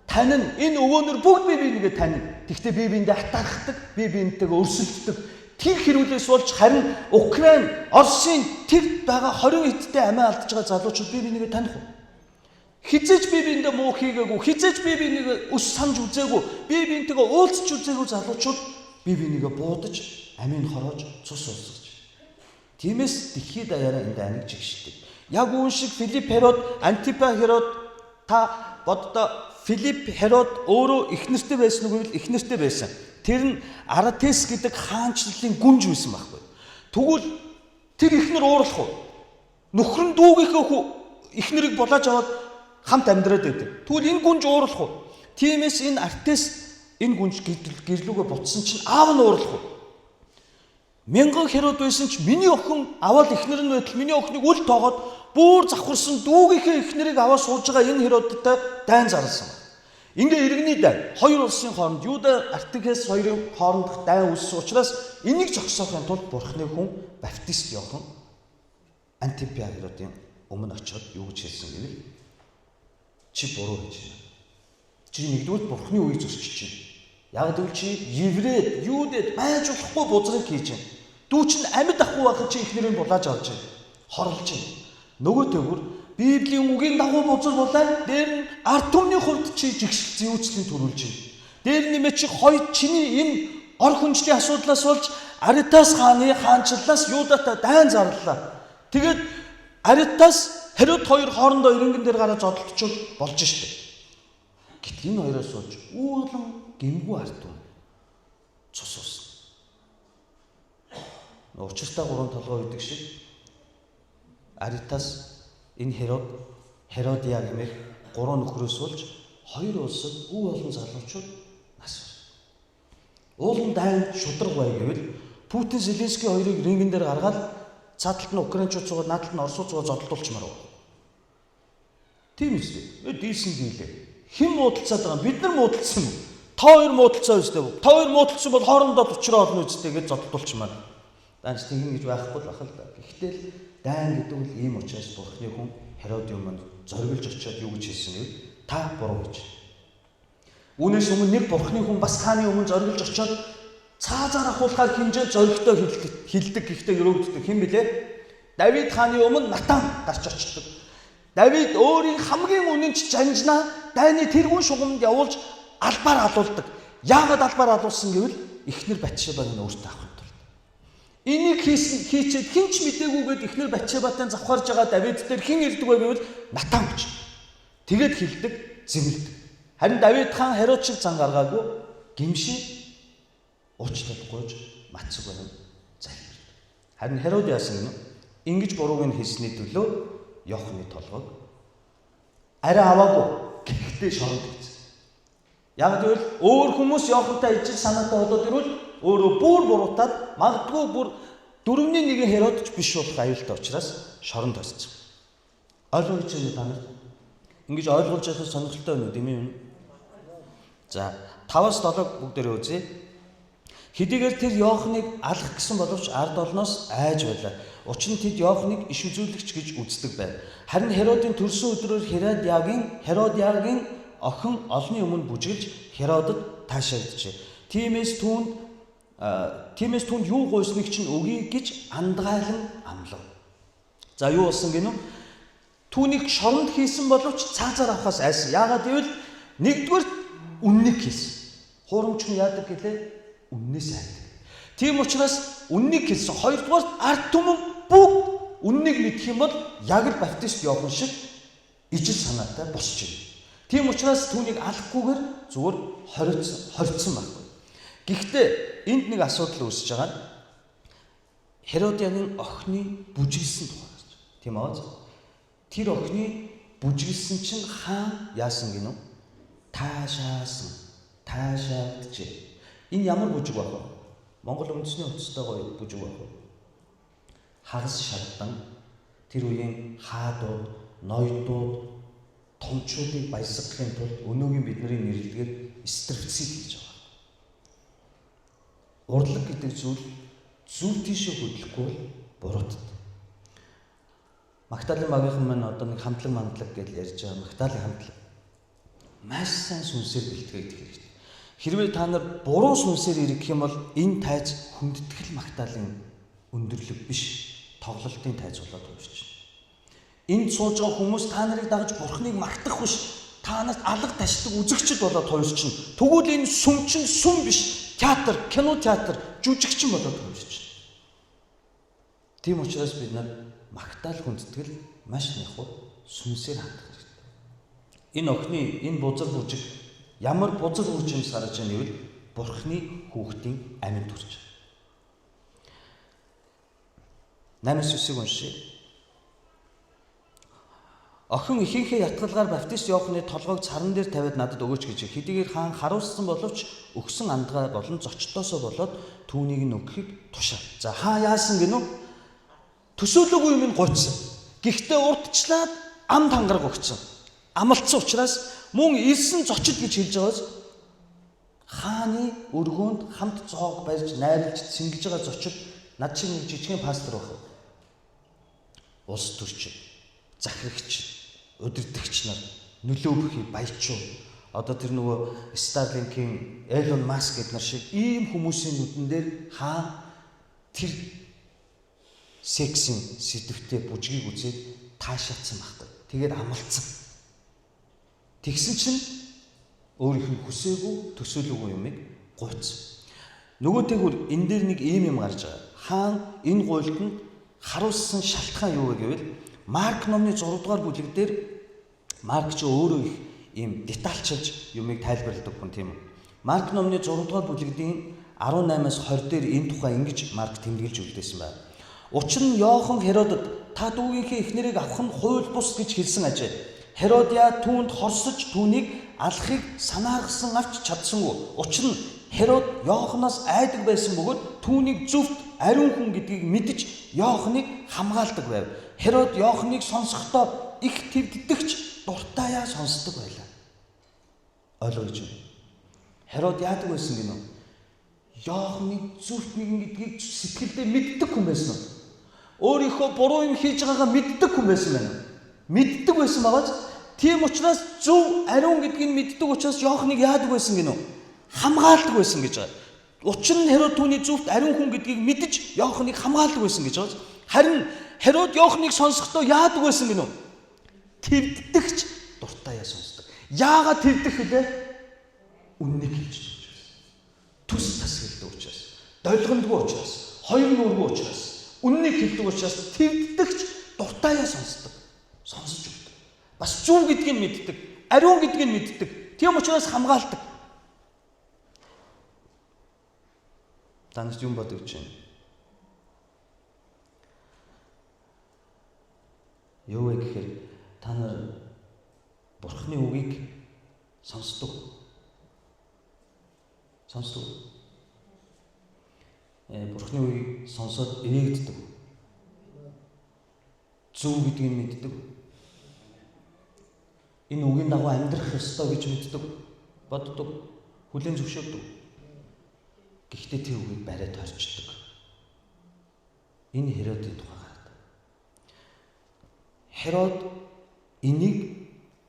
A: Тань нь энэ өвөөнөр бүгд би бинийг таних. Тэгвэл би биэндээ хатаархдаг, би биентэйгээ өрсөлддөг. Тэр хэрүүлээс болж харин Украин, Оросын тэр байгаа 20 эдтэй амиа алдж байгаа залуучууд би бинийг таних уу? Хизээч би биэндээ муу хийгээгүй, хизээч би бинийг өс санаж үзээгүй, би биентэйгээ уулзч үзээгүй залуучууд би бинийг буудаж, амийн хороож цус уулсгаж. Тиймээс дэлхийд даяараа энэ дайныг жигшдэг. Яг үүн шиг Филипп Херод, Антипа Херод та боддоо Филипп Херод өөрөө их нэртэй байсан уу гэвэл их нэртэй байсан. Тэр нь Аратес гэдэг хаанчлалын гүнж байсан байхгүй. Тэгвэл тэр ихнэр уурлах уу? Нөхөр нь дүүгийнхээ ихнэрийг булааж аваад хамт амьдраад байдаг. Тэгвэл энэ гүнж уурлах уу? Тиймээс энэ Аратес энэ гүнж гэрлүүгээ бутсан чинь аав нь уурлах уу? Мянган Херод байсан ч миний охин аваад ихнэр нь байтал миний охиныг үл тоогоод бүр завхарсан дүүгийнхээ ихнэрийг аваад сууж байгаа энэ Херодтой дайн зарласан. Ингээ иргэний дайн хоёр улсын хооронд Юда Артакес хоёрын хоорондох дайн үүссэн учраас энийг зогсоохын тулд Бурхны хүн Баптист Йохан Антипа Херодын өмнө очиод юу гэж хэлсэн гэвэл чи буруу хийж байна. Чи нэгдүгээр Бурхны үгийг зөрчиж байна. Яг гэвэл чи еврейд, юудэд байж болохгүй бузрыг хийж байна. Дүү чинь амьд ахгүй байхад чи ихнэрийг булааж авч байна. Хорлож байна. Нөгөө төгөр Библийн үгийн дагуу бузар булаа. Дээр нь ард түмний хувьд чи жигшил зүйцлийн төрүүлж байна. Дээр нэмээ чи хоёр чиний энэ ор хүнжлийн асуудлаас болж Аратас хааны хаанчлалаас Юдатай дайн зарлаа. Тэгээд Аратас Херод хоёр хоорондоо ирэнгэн дээр гараад зодтолчул болж штэ. Гэтэл энэ хоёроос болж уулан гэмгүй ард түмэн цус уусан. Учиртай гурван толгой үйдэг шиг Аратас энэ Херодия гэмээр гурван нөхрөөс болж хоёр улсад олон залуучууд нас. Уулан дайн шудраг бай гэвэл Путин Зеленский хоёрыг рингэн дээр гаргаад цааталт нь Украинчууд цугаад наадалт нь Оросууд цугаад зодтолдуулчмаар байна. Тийм үстэй. Дийлсэн дийлээ. Хэн муудалцаад байгаа юм? Бид нар муудалцсан юм. Та хоёр муудалцаа үстэй. Та хоёр муудалцсан бол хоорондоо төвчрөө олно үстэй гэж зодтолдуулчмаар. Данч тэгин гэж байхгүй л бахал да. Гэхдээ л дайн гэдэг нь ийм учраас Бурхны хүн Херодын өмнө зориглож очиод юу гэж хэлсэн вэ? Та буруу гэж. Үүнээс өмнө нэг Бурхны хүн бас хааны өмнө зориглож очиод цаазаар ахуулахаар хинжээ зоригтой хилдэг гэхдээ өрөөгддөг. Хэн блэ? Давид хааны өмнө Натан гарч очдог. Давид өөрийн хамгийн үнэнч жанжнаа дайны тэргүүн шугамд явуулж албаар алуулдаг. Яагаад албаар алуулсан гэвэл эхнэр Батшебаг нь өөртөө авах тул. Энийг хийчихэд хэн ч мдэггүйгээд эхнэр Батшебатай завхарж байгаа Давид дээр хэн ирдэг вэ гэвэл Натан гэж. Тэгэд хилдэг, зэмлдэг. Харин Давид хаан Херод шиг зан гаргаагүй гимшээ уучлалгүйж мацаг байна залбирдаг. Харин Херод яасан юм? Ингэж бурууг нь хийсний төлөө Йоханы толгойг арай аваагүй гэхдээ шоронд хийсэн. Яг гэвэл өөр хүмүүс Йохантай ижил санаатай болоод ирвэл өөрөө бүр буруутаад магадгүй бүр 4-1 Херод ч биш болох аюултай учраас шоронд тосцсон. Ойлгож байна та нар? Ингэж ойлгуулж яхад сонирхолтой байна уу дэмий юм? За 5-7 бүгдээрээ үзье. Хэдийгээр тэр Йоханыг алах гэсэн боловч ард олноос айж байлаа. Учир нь тэд Йоханыг иш үзүүлэгч гэж үздэг байв. Харин Херодын төрсөн өдрөөр Херодиагийн охин олонний өмнө бүжгэлж Херодод таашаагдчихэ. Тиймээс түүнд юу гуйсныг чинь өгье гэж андгаалan амлав. За юу болсон гэнэ үү? Түүнийг шоронд хийсэн боловч цаазаар авахаас айсан. Яагаад гэвэл нэгдүгээр үннийг хийсэн. Хуурамч хүн яадаг гэлээ? Үннээс айдаг. Тийм учраас үннийг хийсэн. Хоёрдугаар ард түмэн бүгд үннийг мэдэх юм бол яг л баптист Иохан шиг ижил санаатай босч байна. Тийм учраас түүнийг алахгүйгээр зүгээр хоригдсан байхгүй. Гэхдээ энд нэг асуудал үүсэж байгаа нь Херодиагийн охины бүжиглсэн тухай гарч байна. Тийм үү? Тэр охины бүжиглсэн чинь хаан яасан гинэ үү? Таашаагдчихэ. Энэ ямар бүжиг байх вэ? Монгол үндэсний хувцастай бүжиг байх вэ? Хагас шатдан тэр үеийн хаадууд, ноёдууд, томчуудыг баясгахын тулд өнөөгийн бидний нэрлэгээр стрепсид гэж байгаа. Урлаг гэдэг зүйл зөв тийшээ хөдлөхгүй бол буруутдаг. Магдалины багийнхан маань одоо нэг хамтлаг гэж ярьж байгаа. Магдалины хамтлаг маш сайн сүнсээр бэлтгэгдэх хэрэгтэй. Хэрвээ та нар буруу сүнсээр ирэх юм бол энэ тайз хүндэтгэл Магдалины өндөрлөг биш, тоглолтын тайз болоод үүсч байна. Энд сууж байгаа хүмүүс та нарыг дагаж Бурхныг магтах биш, та нарт алга ташдаг үзэгчд болоод хуурчин. Тэгвэл энэ сүм чинь сүм биш, театр, кино театр, жүжигчин болоод хуурч байна. Тийм учраас бид нар Магдал хүндэтгэл маш нэхүү сүнсээр хандах хэрэгтэй. Энэ охины энэ бузар бүжиг ямар бузар хүчээр сарж байгаа нэвэл Бурхны хүүхдийн амьд төрж. 8-9-ийг уншия. Охин ихийнхээ ятгалгаар баптист Иоханы толгойг царан дээр тавиад надад өгөөч гэж хэдийгээр хаан харуулсан боловч өгсөн андгаа болон зочдоосоо болоод түүнийг нөгөхийг тушаа. За хаа яасан гинөө? Төсөөлөөгүй юм гуйцсан. Гэхдээ урдчлаад амд хангараг өгсөн. Амлцсан учраас мөн илсэн зочид гэж хэлж байгаас хааны өргөөнд хамт цоог барьж найрлж сингэж байгаа зочид над шиг нэг жижигхэн пастор байх. Улс төрч, захирагч, удирдагч нар, нөлөө бүхий баячуу. Одоо тэр нөгөө Starlink-ийн Elon Musk гэднэр шиг ийм хүмүүсийн нүдэн дээр хаан тэр сексийн сэдвтэй бүжгийг үзээд таашаацсан багтав. Тэгээд амлцсан. Тэгсэн чинь өөрийнх нь хүсээгүй, төсөөлөөгүй юмыг гуйцсан. Нөгөөтэйгүр энэ дээр нэг ийм юм гарч байгаа. Хаан энэ гуйлд нь харуулсан шалтгаан юу вэ гэвэл Марк номны 6 дугаар бүлэг дээр Марк ч өөрөө их ийм детальчилж юмыг тайлбарладаг хүн тийм үү. Марк номны 6 дугаар бүлгийн 18-аас 20 дээр энэ тухай ингэж Марк тэмдэглэж үлдээсэн байна. Учир нь Иохан Херодод та дүүгийнхээ эхнэрийг авах нь хууль бус гэж хэлсэн ажээ. Херодиа түүнд хорсож түүнийг алахыг санаагсан авч чадсангүй. Учир нь Херод Иоханоос айдаг байсан бөгөөд түүнийг зөвхт ариун хүн гэдгийг мэдж Иоханыг хамгаалдаг байв. Херод Иоханыг сонсохдоо их твддэгч дуртаяа сонсдог байлаа. Ойлгож байна. Херод яадаг байсан гинэ? Иоханыг зөвхт нэгэн гэдгийг сэтгэлдээ мэддэг хүн байсан уу? Өөрийнхөө буруу юм хийж байгаагаа мэддэг хүн байсан байна. Мэддэг байсан багаж тийм учраас зөв ариун гэдгийг мэддэг учраас Иоханыг яадаг байсан гинэ? Хамгаалдаг байсан гэж байгаа. Учир нь Херод түүний зөвхт ариун хүн гэдгийг мэдж Иоханыг хамгаалдаг байсан гэж байгаа. Харин Херод Иоханыг сонсохдоо яадаг байсан гинэ? Твддэгч дуртаяа сонсдог. Яагаад твддэх вүлээ? Үннийг хэлж байгаа учраас. Түс тасгалдаг учраас. Долгиндгүй учраас. Хоёр нүргүй учраас. Үннийг хэлдэг учраас твддэгч дуртаяа сонсдог. Сонсож өгдөг. Бас зөв гэдгийг мэддэг. Ариун гэдгийг мэддэг. Тийм учраас хамгаалдаг. Танаас юм бодож байна. Юу вэ гэхээр та нар Бурхны үгийг сонсдог. Бурхны үгийг сонсоод ээгддэг. Зөв гэдгийг мэддэг. Энэ үгийн дагуу амьдрах ёстой гэж мэддэг, боддог, хүлээн зөвшөөрдөг. Гэхдээ тэр үгийг бариад орчдөг. Энэ Херодын тухай гараад.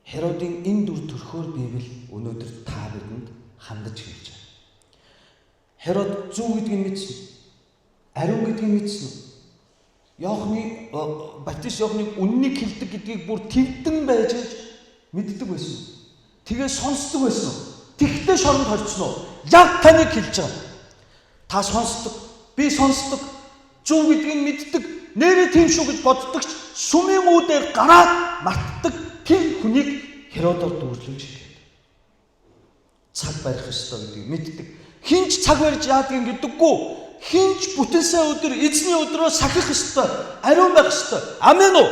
A: Херодын энэ дүр төрхөөр Библи өнөөдөр та бидэнд хандаж хэлж байна. Херод зөв гэдгийг мэдсэн. Ариун гэдгийг мэдсэн. Иохны Баптист Иохныг үннийг хэлдэг гэдгийг бүр тэгдэн байж мэддэг байсан. Тэгээ сонсдог байсан. Тэгтээ шоронд хорцсон уу? Яг таныг хэлж байгаа. Та сонсдог, би сонсдог, зөв гэдгийг мэддэг, нэрээ тийм шүү гэж боддог ч сүмийн үүдээр гараад мартдаг тэр хүнийг Херодор дүүрлэж хэлээд. Цаг барих ёстой гэдгийг мэддэг. Хинч цаг барьж яадгийг гэдэггүй. Хинч бүтэн сайн өдөр эзний өдрөө сахих ёстой. Ариун байх ёстой. Амен уу?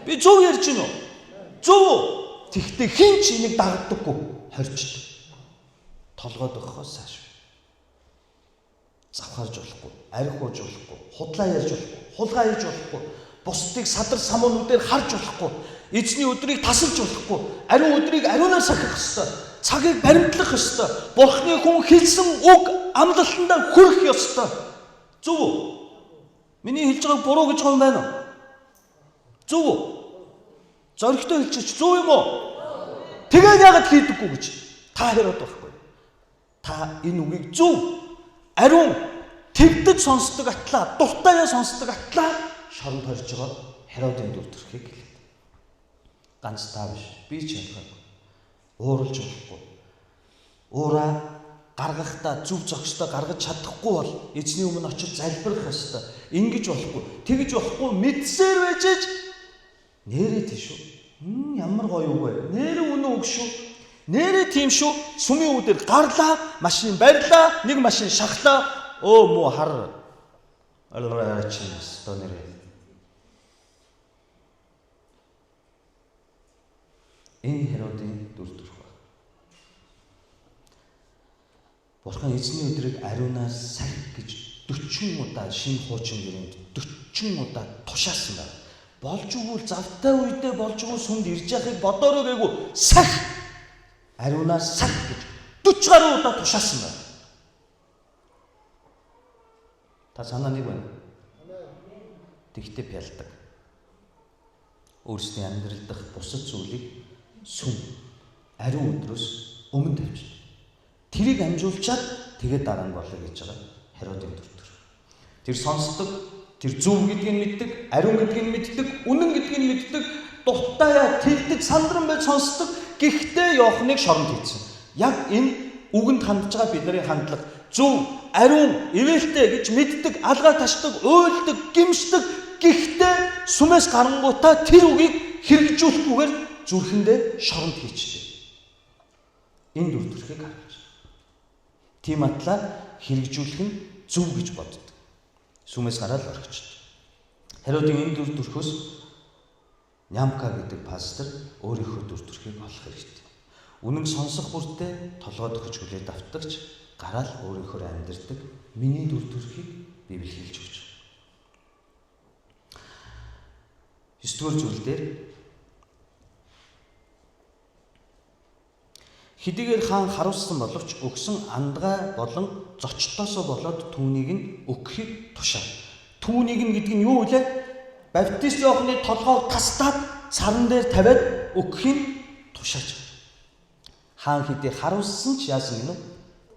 A: Би зөв ярьж байна уу? Зөв. Тэгтээ хинч энийг дагдаггүй, хорчдөг. Толгойд өгөхөөс цааш. Завхаарж болохгүй, архиуж болохгүй, худлаа ярьж болохгүй, хулгай ярьж болохгүй, бусдыг садар самуунуудаар харж болохгүй, эзний өдрийг тасалж болохгүй, ариун өдрийг ариунаар сахих ёстой. Цагийг баримтлах ёстой. Бурхны хүн хэлсэн үг амлалтандаа хүрэх ёстой. Зөв үү? Миний хэлж байгааг буруу гэж юм байна уу? Зөв үү? Зоригтой хэлчих зөв юм уу? Тэгээд яагаад хийдэггүй гэж та Херод байхгүй. Та энэ үгийг зөв ариун тэгдэж сонсдог атлаа, дуртаяа сонсдог атлаа шоронд хорж байгаа Херодын дүр төрхийг хэлээд. Ганц та биш. Би ч ялгаагүй. Ууралж болохгүй. Уураа гаргахдаа зөв зохистой гаргаж чадахгүй бол эзний өмнө очиж залбирах ёстой. Ингэж болохгүй. Тэгж болохгүй мэдсээр байжж нэрээ тийш үү? Ямар гоё үг вэ? Нэрээ үнэн үг шүү. Нэрээ тийм шүү. Сүмийн үүдээр гарлаа, машин барьлаа, нэг машин шахлаа. Өө муу хар. Алраач тонэрээ. Энэ Херодын дүр төрх ба. Бурхан эзний өдрийг ариунаар сахих гэж 40 удаа шинэ хуучин гэрээнд 40 удаа тушаасан байна. Болж өгвөл завтай үедээ болж өгвөл сүмд ирж яхахыг бодоорой гээгүй сах ариунаар сах гэж 40 гаруй удаа тушаасан байна. Та санаа нэг байна. Тэгтээ пялдаг. Өөрсдийн амьдрал дах бусад зүйлийг сүм ариун өдрөөс өмнө тавьж. Тэрийг амжуулчаад тэгээд дараа нь болоо гэж байгаа Херодын дүр төрх. Тэр сонсдог, тэр зөв гэдгийг мэддэг, ариун гэдгийг мэддэг, үнэн гэдгийг мэддэг, дуртаяа тэгдэг, сандран байж сонсдог. Гэхдээ Иохныг шоронд хийсэн. Яг энэ үгэнд хандж байгаа бидний хандлага зөв, ариун, ивэлтэй гэж мэддэг, алгаа ташдаг, уйлдаг, гимшдэг. Гэхдээ сүмээс гарангуутаа тэр үгийг хэрэгжүүлэхгүйгээр зүрхэндээ шоронд хийчихдэг. Энэ дүр төрхийг харж. Тийм атлаа хэрэгжүүлэх нь зөв гэж боддог. Сүмээс гараад орчихд. Херодын энэ дүр төрхөөс Нямка гэдэг пастор өөрийнхөө дүр төрхийг олох хэрэгтэй. Үнэн сонсох бүртээ толгойд өгч хүлээд автагч гараал өөрийнхөө амьдэрдэг миний дүр төрхийг Библи хэлж өгч. 9-р зүйл дээр хэдийгээр хаан харуулсан боловч өгсөн андгаа болон зочдоосоо болоод түүнийг нь өгөхийг тушаа. Түүнийг нь гэдэг нь юу вэ? Баптист Иохны толгойг тастаад царан дээр тавиад өгөхийг тушааж. Хаан хэдий харуулсан ч яасан гинэ?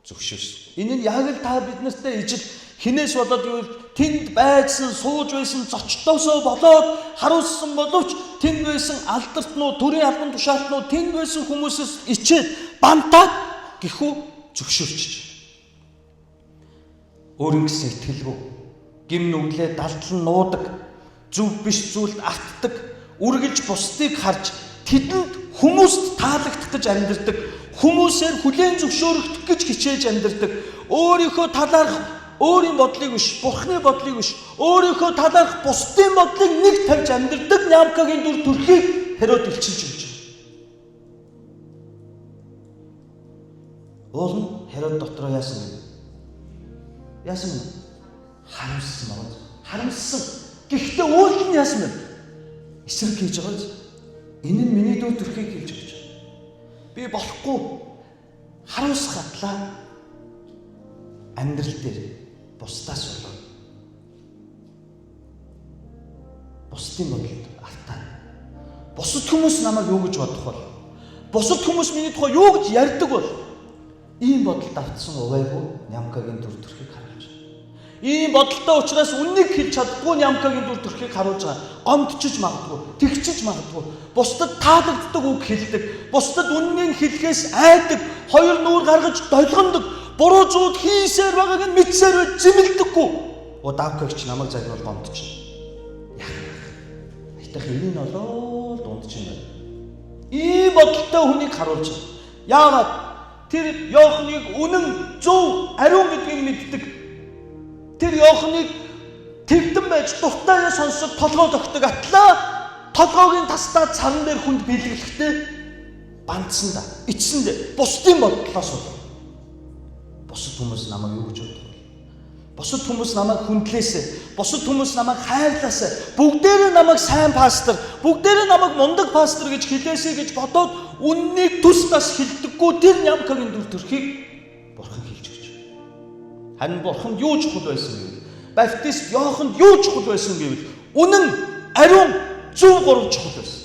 A: Зөвшөөрсөн. Энэ нь яг л та бид нартай ижил хинээс болоод юу тэнд байжсан, сууж байсан зочдоосоо болоод харуулсан боловч тэнд байсан алдартнууд, төрийн албан тушаалтнууд, тэнд байсан хүмүүсээс ичээд бантаад гэхүү зөвшөөрчих. Өөрийн гэсэн итгэлгүй, гим нүглээ далдлан нуудаг, зөв биш зүйлд артдаг, үргэлж бусдыг харж тэдэнд хүмүүст таалагдах гэж амьдэрдэг, хүмүүсээр хүлээн зөвшөөрөгдөх гэж хичээж амьдэрдэг, өөрийнхөө талаарх өөрийн бодлыг биш, Бурхны бодлыг биш, өөрийнхөө талаарх бусдын бодлыг нэг тавьж амьдэрдэг Нямкагийн дүр төрхийг Херод илчилж өгч байна. Уул нь Херод дотроо яасан бэ? Яасан бэ? Харамссан байна. Харамссан. Гэхдээ уул нь яасан бэ? Эсрэг хийж байгаа ч энэ нь миний дүр төрхийг хэлж өгч байна. Би болохгүй харамсах атлаа амьдрал дээр бусдаас болоод бусдын бодлод алтаа. Бусад хүмүүс намайг юу гэж бодох бол? Бусад хүмүүс миний тухай юу гэж ярьдаг бол? ийм бодолд автсан увайгүй Нямкагийн дүр төрхийг харуулж байгаа. Ийм бодолтой учраас үннийг хэлж чаддгүй Нямкагийн дүр төрхийг харуулж байгаа. Гомдчиж магадгүй, тэгчиж магадгүй, бусдад таалагддаг үг хэлдэг, бусдад үннийг хэлхээс айдаг, хоёр нүүр гаргаж долгондог, буруу зууд хийсээр байгааг нь мэдсээр зэмлдэггүй. Давкагч намайг загнуул гомдчихно. Айтах энэ нь олоод дундч юм байна. Ийм бодолтой хүнийг харуулж байгаа. Яагаад тэр Иоханыг үнэн зөв ариун гэдгийг мэддэг. Тэр Иоханыг тэгдэн байж дуртайгаа сонсож толгой тогтдог атлаа толгойг нь тастаа царан дээр хүнд бэлгэлэхдээ бандсан да. Ичсэндээ бусдын бодлоос бол бусад хүмүүс намайг юу гэж боддог вэ? Бусад хүмүүс намайг хүндлээсэ, бусад хүмүүс намайг хайрлаасаа, бүгдээрээ намайг сайн пастор, бүгдээрээ намайг мундаг пастор гэж хэлээсэй гэж бодоод үннийг төс тас хэлдэггүй тэр Нямкагийн дүр төрхийг Бурхан хэлж өгч байна. Харин Бурханд юу чухал байсан гэвэл, Баптист Иоханд юу чухал байсан гэвэл, үнэн, ариун, зөв гурав чухал байсан.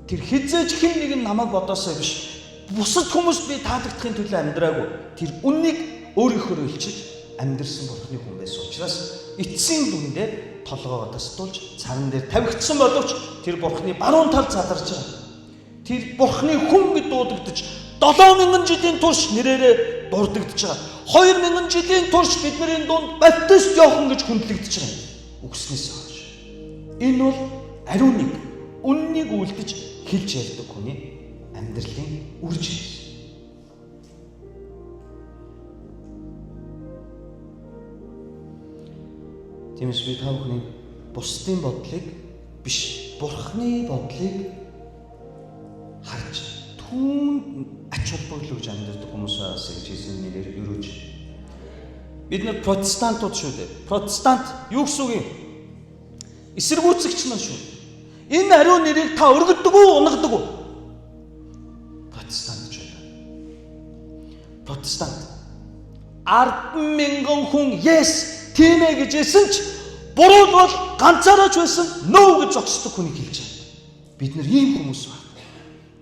A: Тэр хизээж хэн нэг нь намайг бодоосоо биш, бусад хүмүүст би таалагдахын төлөө амьдраагүй. Тэр үннийг өөрийнхөө хэлчиж амьдрсан Бурханы хүн байсан учраас эцсийн дүндээ толгоогоо тасдуулж царан дээр тавигдсан боловч тэр Бурханы баруун тал задарч байгаа. Тэр Бурханы хүн гэд дуудагдаж 7000 жилийн турш нэрээрээ дурддагдж байгаа. 2000 жилийн турш бидний дунд Баптист Иохан гэж хүндлэгдэж байгаа. Үгснээс хойш. Энэ бол ариун нэг, үннийг үлдэж хэлж ярьдаг хүний амьдралын үр жишээ. Тиймээс би та бүхний бусдын бодлыг биш, Бурханы бодлыг харж түүнд ач холбогдол гэж амьдардаг хүмүүс байгаасаа гэж Есүсийн нэрээр өрөөж. Бид нар протестантууд шүү дээ. Протестант юу гэсэн үг юм? Эсэргүүцэгч нар шүү. Энэ ариун нэрийг та өргөддөг үү, унагадаг уу? Протестант ч байна. Протестант 10,000 хүн yes тийм ээ гэж хэлсэн ч буруу бол ганцаараа ч байсан no гэж зогсдог хүнийг хэлж байгаа. Бид нар ийм хүмүүс байна.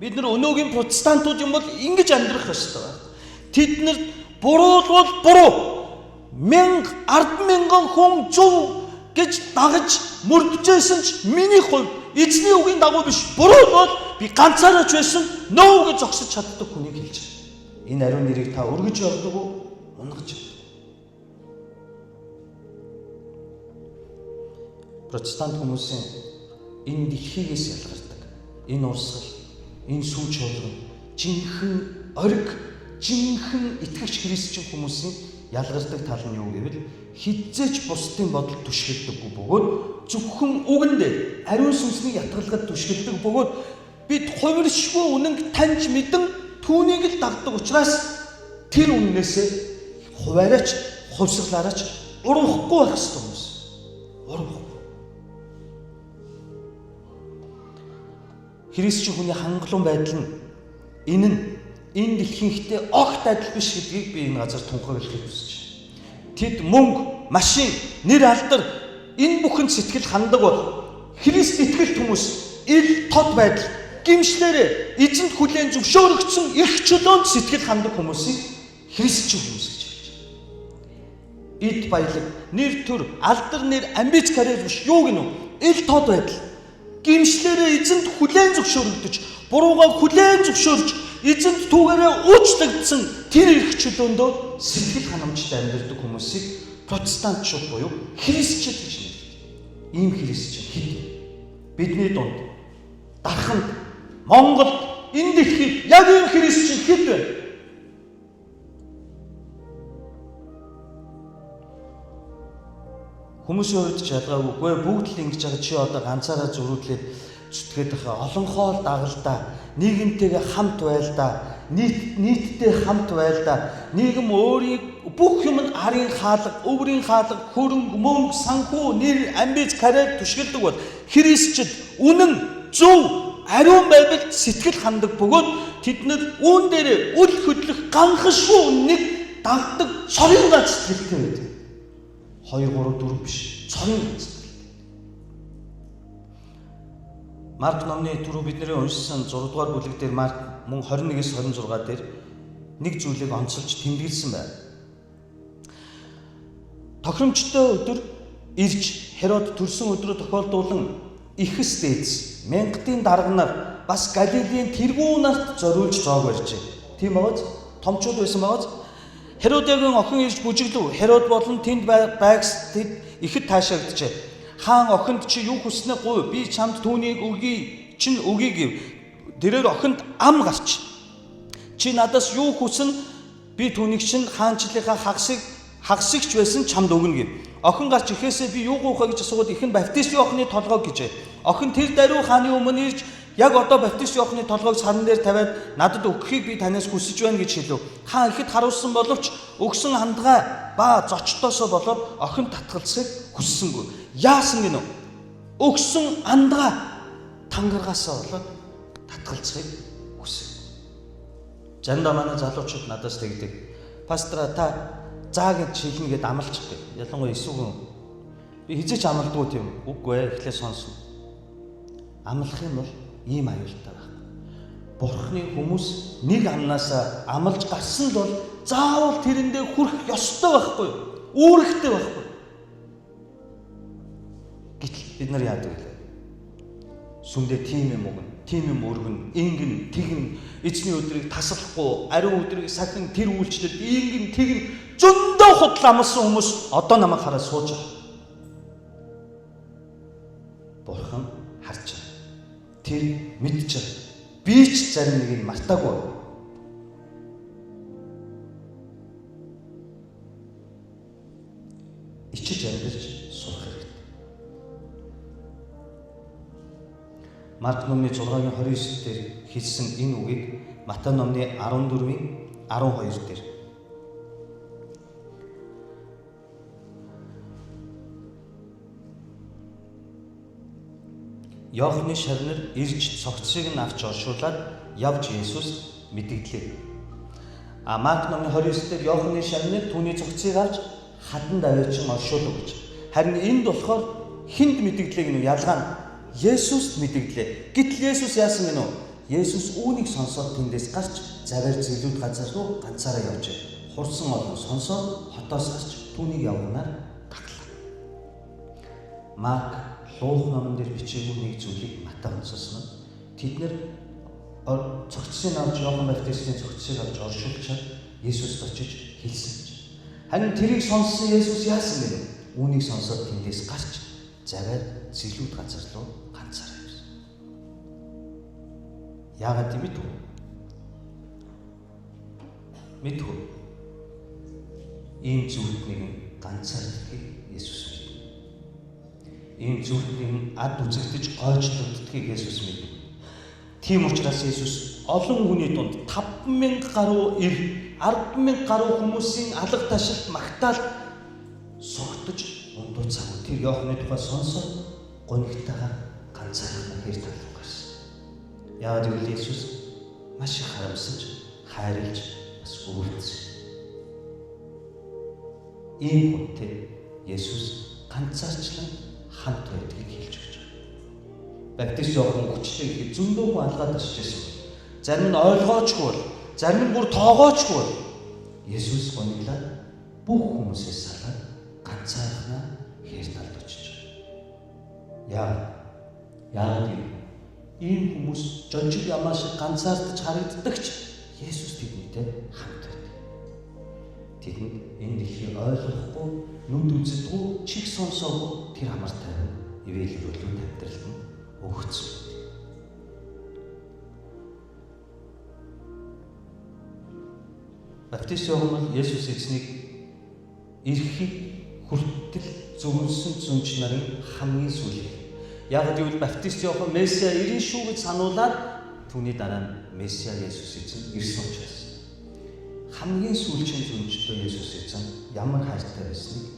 A: Бид нар өнөөгийн протестантууд юм бол ингэж амьдрах ёстой байна. Тэд нар буруу бол буруу. 10,000 хүн зөв гэж дагаж мөрдөжсэн ч миний хувьд эзний үгийн дагуу биш, буруу бол би ганцаараа ч байсан no гэж зогсож чаддаг хүнийг хэлж байгаа. Энэ ариун нэрийг та өргөж явдаг уу? Унгаж явдаг. Протестант хүмүүсийн энэ дэлхийгээс ялгардаг энэ урсгал, энэ сүүч болгон жинхэнэ ориг, жинхэнэ итгэгч христчин хүмүүсийн ялгардаг тал нь юу гэвэл хизээч бусдын бодол түшгэлдэггүй бөгөөд зөвхөн үгэндээ ариун сүнсний ятгалгад түшгэлдэг бөгөөд бид хувиршгүй үнэнг таньж мэдэн түүнийг л дагдаг учраас тэр үннээсээ хуваараач, хувьсгалаараач урвахгүй байх ёстой хүмүүс. Урвахгүй. Христчин хүний хангалуун байдал нь энэ дэлхийхтэй огт адил биш гэдгийг би энэ газар тунхаглахыг хүсэж байна. Тэд мөнгө, машин, нэр алдар энэ бүхэнд сэтгэл хандаг бол Христ итгэл хүмүүс ил тод байдал, гимшлэрээ эзэнт хүлээн зөвшөөрөгдсөн их чөлөөнд сэтгэл хандаг хүмүүсийг христчин хүмүүс гэж хэлж байна. Эд баялаг, нэр төр, алдар нэр, амбиц карьер биш юу гинэ үү? Ил тод байдал, гимшлэрээ эзэнт хүлээн зөвшөөрөгдөж, буруугаа хүлээн зөвшөөрж, эзэнт түүгээрээ уучлагдсан тэр их чөлөөндөө сэтгэл ханамжтай амьдардаг хүмүүсийг протестантчууд буюу христчид гэж нэрлэдэг. Ийм христчин хэд бидний дунд дарханд Монголд энэ дэлхийд яг ийм христчин хэд вэ? Хүмүүсийн хувьд ч ялгаагүй бүгд л ингэж байгаа чи одоо ганцаараа зөрүүдлээд зүтгээд байгаа олонхоо л дагалдаа нийгэмтэйгээ хамт байлдаа нийтдээ хамт байлдаа нийгэм өөрийн бүх юм нь арын хаалга, өврийн хаалга, хөрөнгө, мөнгө, санхүү, нэр, амбиц, карьер түшгэлдэг бол христчид үнэн, зөв, ариун байвал сэтгэл хандаг бөгөөд тэд нар үүн дээр үл хөдлөх ганхашгүй үннийг дагдаг цорын ганц сэтгэлтэй байдаг. 2 3 4 биш, цорын ганц. Марк номны түрүү бидний уншсан 6 дугаар бүлэг дээр Марк мөн 21-с 26 дээр нэг зүйлийг онцолж тэмдэглэсэн байна. Тохиромжтой өдөр ирж Херод төрсөн өдрөө тохиолдуулан ихэс дээдс мянгатын дарга нар бас Галилийн тэргүү нарт зориулж жоог барьжээ. Тийм байгааз томчууд байсан байгааз Херодиагийн охин ирж бүжиглв. Херод болон тэнд байгс тэд ихэд таашаагджээ. Хаан охинд чи юу хүснэ гуй, би чамд түүнийг өгье, чин өгье гэв. Тэрээр охинд ам гарч. Чи надаас юу хүснэ? Би түүнийг чин хаанчлалынхаа хагасгч байсан чамд өгнө гэв. Охин гарч ихээсээ би юу гуйхаа гэж асууад ихэн баптист Иохны толгой гэжээ. Охин тэр даруй хааны өмнө ирж яг одоо баптист Иохны толгойг сарн дээр тавиад надад өгөхийг би танаас хүсэж байна гэж хэлв. Хаан ихэд харуулсан боловч өгсөн хандгай ба зочдоосоо болоод охин татгалзахыг хүссэнгүй. Яасан гинэ? Өгсөн хандгай тангаргаасаа болоод татгалзахыг хүсэв. Жандаа манай залуучууд надаас тэгдэг. Пастора та заагийн шилнэ гэдээ амлчих гэ. Ялангуяа эсвгэн би хизээч амлдгүй тийм үгүй ээ эхлээ сонсно. Амлах юм бол ийм аюултай байна. Бурхны хүмүүс нэг амнаасаа амлж гарсан л бол заавал тэрэндээ хүрэх ёстой байхгүй юу? Үүрэгтэй байхгүй. Гэтэл бид нар яадаг вэ? Сүндээ тийм юм өгнө, тийм юм өргөн, ингэн, тэгэн, эзний өдрийг тасалахгүй, ариун өдрийг сахин тэр үйлчлэлд ингэн, тэгэн зөндөө худал амлсан хүмүүс одоо намайг хараад сууж байгаа. Бурхан харж байгаа. Тэр мэдж байгаа. Би ч зарим нэг нь мартаагүй. Ичиж амьдарч сурах хэрэгтэй. Марк номны 6-гийн 29 дээр хэлсэн энэ үгийг Матай номны 14-ийн 12 дээр Иохны шавнар ирж цогцыг нь авч оршуулад явж Есүс мэдэгдлээ. Марк номны 29 дээр Иохны шавнар түүний цогцыг авч хатанд аваачин оршуулв гэж. Харин энд болохоор хинд мэдэгдлээ гэнэ ялгаа нь Есүст мэдэгдлээ. Гэтэл Есүс яасан гэнэ? Есүс үүнийг сонсоод тэндээс гарч заваар зэлүүд газар руу ганцаараа явжээ. Хурсан олон сонсоод хотоос гарч түүнийг явгнаар даглав. Марк Луух номон дээр бичээгүй нэг зүйлийг Матай онцолсон нь тэд нэр цогцсыг авч Иохан Баптистийн цогцсыг авч оршуулчаад Есүст очиж хэлсэн гэж. Харин тэрийг сонссон Есүс яасан бэ? Үүнийг сонсоод тэндээс гарч заваар зэлүүд газар руу ганцаараа явсан. Яагаад тийм бэ? Мэдгүй. Ийм зүйлтнийг ганцаардгийг Есүс мэдв. Ийм зүйлтнийг ад үзэгдэж гойжлогддгийг Есүс мэдв. Тийм учраас Есүс олон хүний дунд 5,000 гаруй 10,000 гаруй хүмүүсийн алга ташилт магтаал согтож ундуу цаг тэр Иохны тухай сонсоод гонигтайгаар ганцаархнаа хэр талах гэсэн. Яагаад гэвэл Есүс маш их харамсаж, хайрлаж бас өвөлдсөн. Ийм хүнтэй Есүс ганцаарчлан хамт байдгийг хэлж өгч байна. Баптист Иохан хүчлээ ихэд зөндөө хүн алгаад ташиж байсан. Зарим нь ойлгоочгүй бол, зарим нь бүр тоогоочгүй бол Есүс гониглаад бүх хүмүүсээс салаад ганцаархнаа хэр талд очиж байна. Яагаад гэвэл ийм хүмүүс жонжиг ямаа шиг ганцаардаж харагддагч Есүс тэднийтэй хамт байдаг. Тэдэнд энэ дэлхийг ойлгохгүй, нүд үзэдгүй, чих сонсоогүй тэр амар тайван ивэлэр өлөнд амьдралд нь өгөгдсөн. Баптист Иохан бол Есүс эзнийг эрхийг хүртэл зөвлөсөн зүнч нарын хамгийн сүүлийг. Яг гэвэл Баптист Иохан Месиа ирнэ шүү гэж сануулад түүний дараа нь Месиа Есүс эзэн ирсэн учраас хамгийн сүүлчийн зүнчтэй Есүс эзэн ямар хайртай байсныг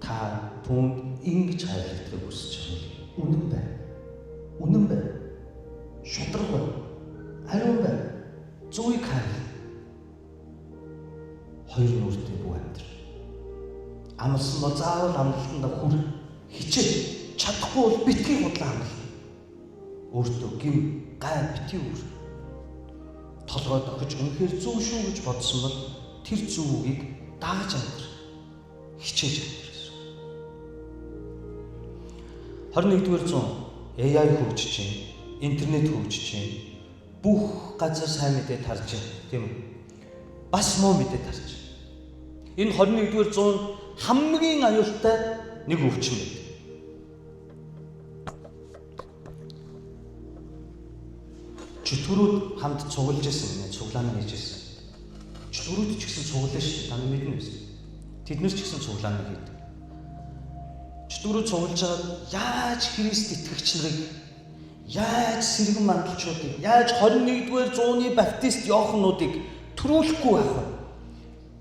A: та түүнд ингэж хайрлахыг хүсэж байгаа. Үнэн байна. Шудраг байна. Ариун байна. Зүйг хайр. Хоёр нүртэй бүх амьдрал. Амлсан бол заавал амлалтанд хүр хичээл чадахгүй бол битгий худлаа амлал. Өөртөө гин гай битгий үр. толгойд өгч үнэхээр зөв шүү гэж бодсон бол тэр зөв үгийг дааж амьдрах, хичээж амьдрах. 21-р зуун AI хөгжиж байна, интернет хөгжиж байна. Бүх газар сайн мэдээ тарж байна, тийм үү? Бас муу мэдээ тарж байна. Энэ 21-р зуунд хамгийн аюултай нэг өвчин байна. Чөтгөрүүд хамт цуглаж ирсэн нэ, цуглаана хийж ирсэн. Чөтгөрүүд ч гэсэн цуглаа шүү дээ. Та нар мэднэ үү? Тэд нар ч гэсэн цуглаана хийдэг. Чөтгөрүүд цуглаж байгаа яаж Христ итгэгч нарыг, яаж сэргэн мандалчуудыг, яаж 21-р зууны баптист Иоханнуудыг төрүүлэхгүй байх вэ?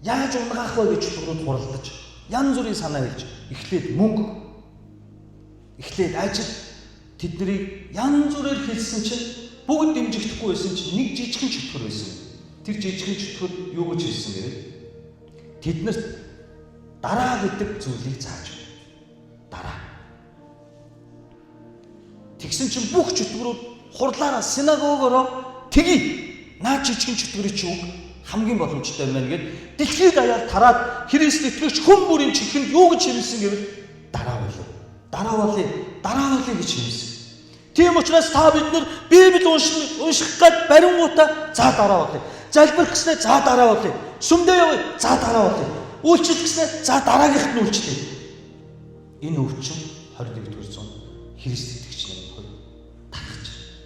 A: Яаж унгаах вэ гэж чөтгөрүүд хуралдаж, янз бүрийн санаа хэлж, эхлээд мөнгө, эхлээд ажил, тэднийг янз бүрээр хэлсэн чинь бүгд дэмжигдэхгүй байсан чинь нэг жижигхэн чөтгөр байсан. Тэр жижигхэн чөтгөр юу гэж хэлсэн гэвэл тэднэрт дараа гэдэг зүйлийг зааж байна. Дараа. Тэгсэн чинь бүх чөтгөрүүд хурлаараа синагогороо тгий. Наа жижигхэн чөтгөрийн чи үг хамгийн боломжтой байна гэд дэлхийд даяар тараад Христ итгэгч хүн бүрийн чихэнд юу гэж хэлсэн гэвэл дараа болоо. Дараа болъё гэж хэлсэн. Тийм учраас та бид нар Библийг унших гээд барингуудаа за дараа болъё. Залбирх гэснээр за дараа болъё. Сүмдээ явъя за дараа болъё. Үйлчлэх гэснээр за дараагийнхт нь үйлчлэе. Энэ өвчин 21-р зуунд Христ итгэгч нарыг тархаж байна.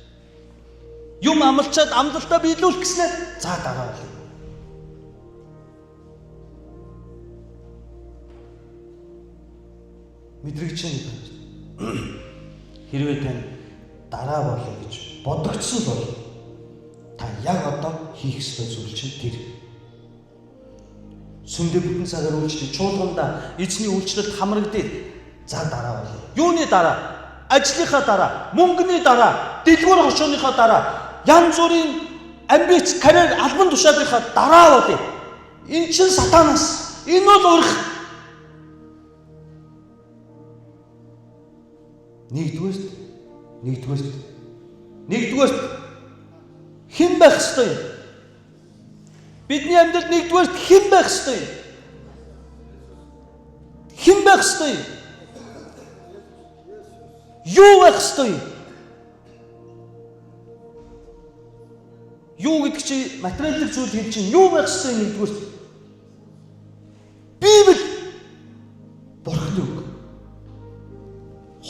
A: Юм амлчаад амлалтаа биелүүлэх гэснээр за дараа болъё. Мэдрэгч байна. Хэрвээ тань дараа болъё гэж бодогдсон бол та яг одоо хийх ёстой зүйл чинь тэр. Сүмдээ бүтэн цагаар үйлчлэх, чуулгандаа эзний үйлчлэлд хамрагдъя. За дараа болъё. Юуны дараа? Ажлынхаа дараа, мөнгөний дараа, дэлгүүр хошууныхаа дараа, янз бүрийн амбиц, карьер, албан тушаалынхаа дараа болъё. Энэ чинь сатанаас. Энэ бол урах. Нэгдүгээрт хэн байх ёстой юм? Бидний амьдралд нэгдүгээрт хэн байх ёстой юм? Хэн байх ёстой юм? Юу байх ёстой юм? Юу гэдэг чи материалын зүйл хэлж чинь юу байх ёстой юм нэгдүгээрт? Библи Бурхны үг.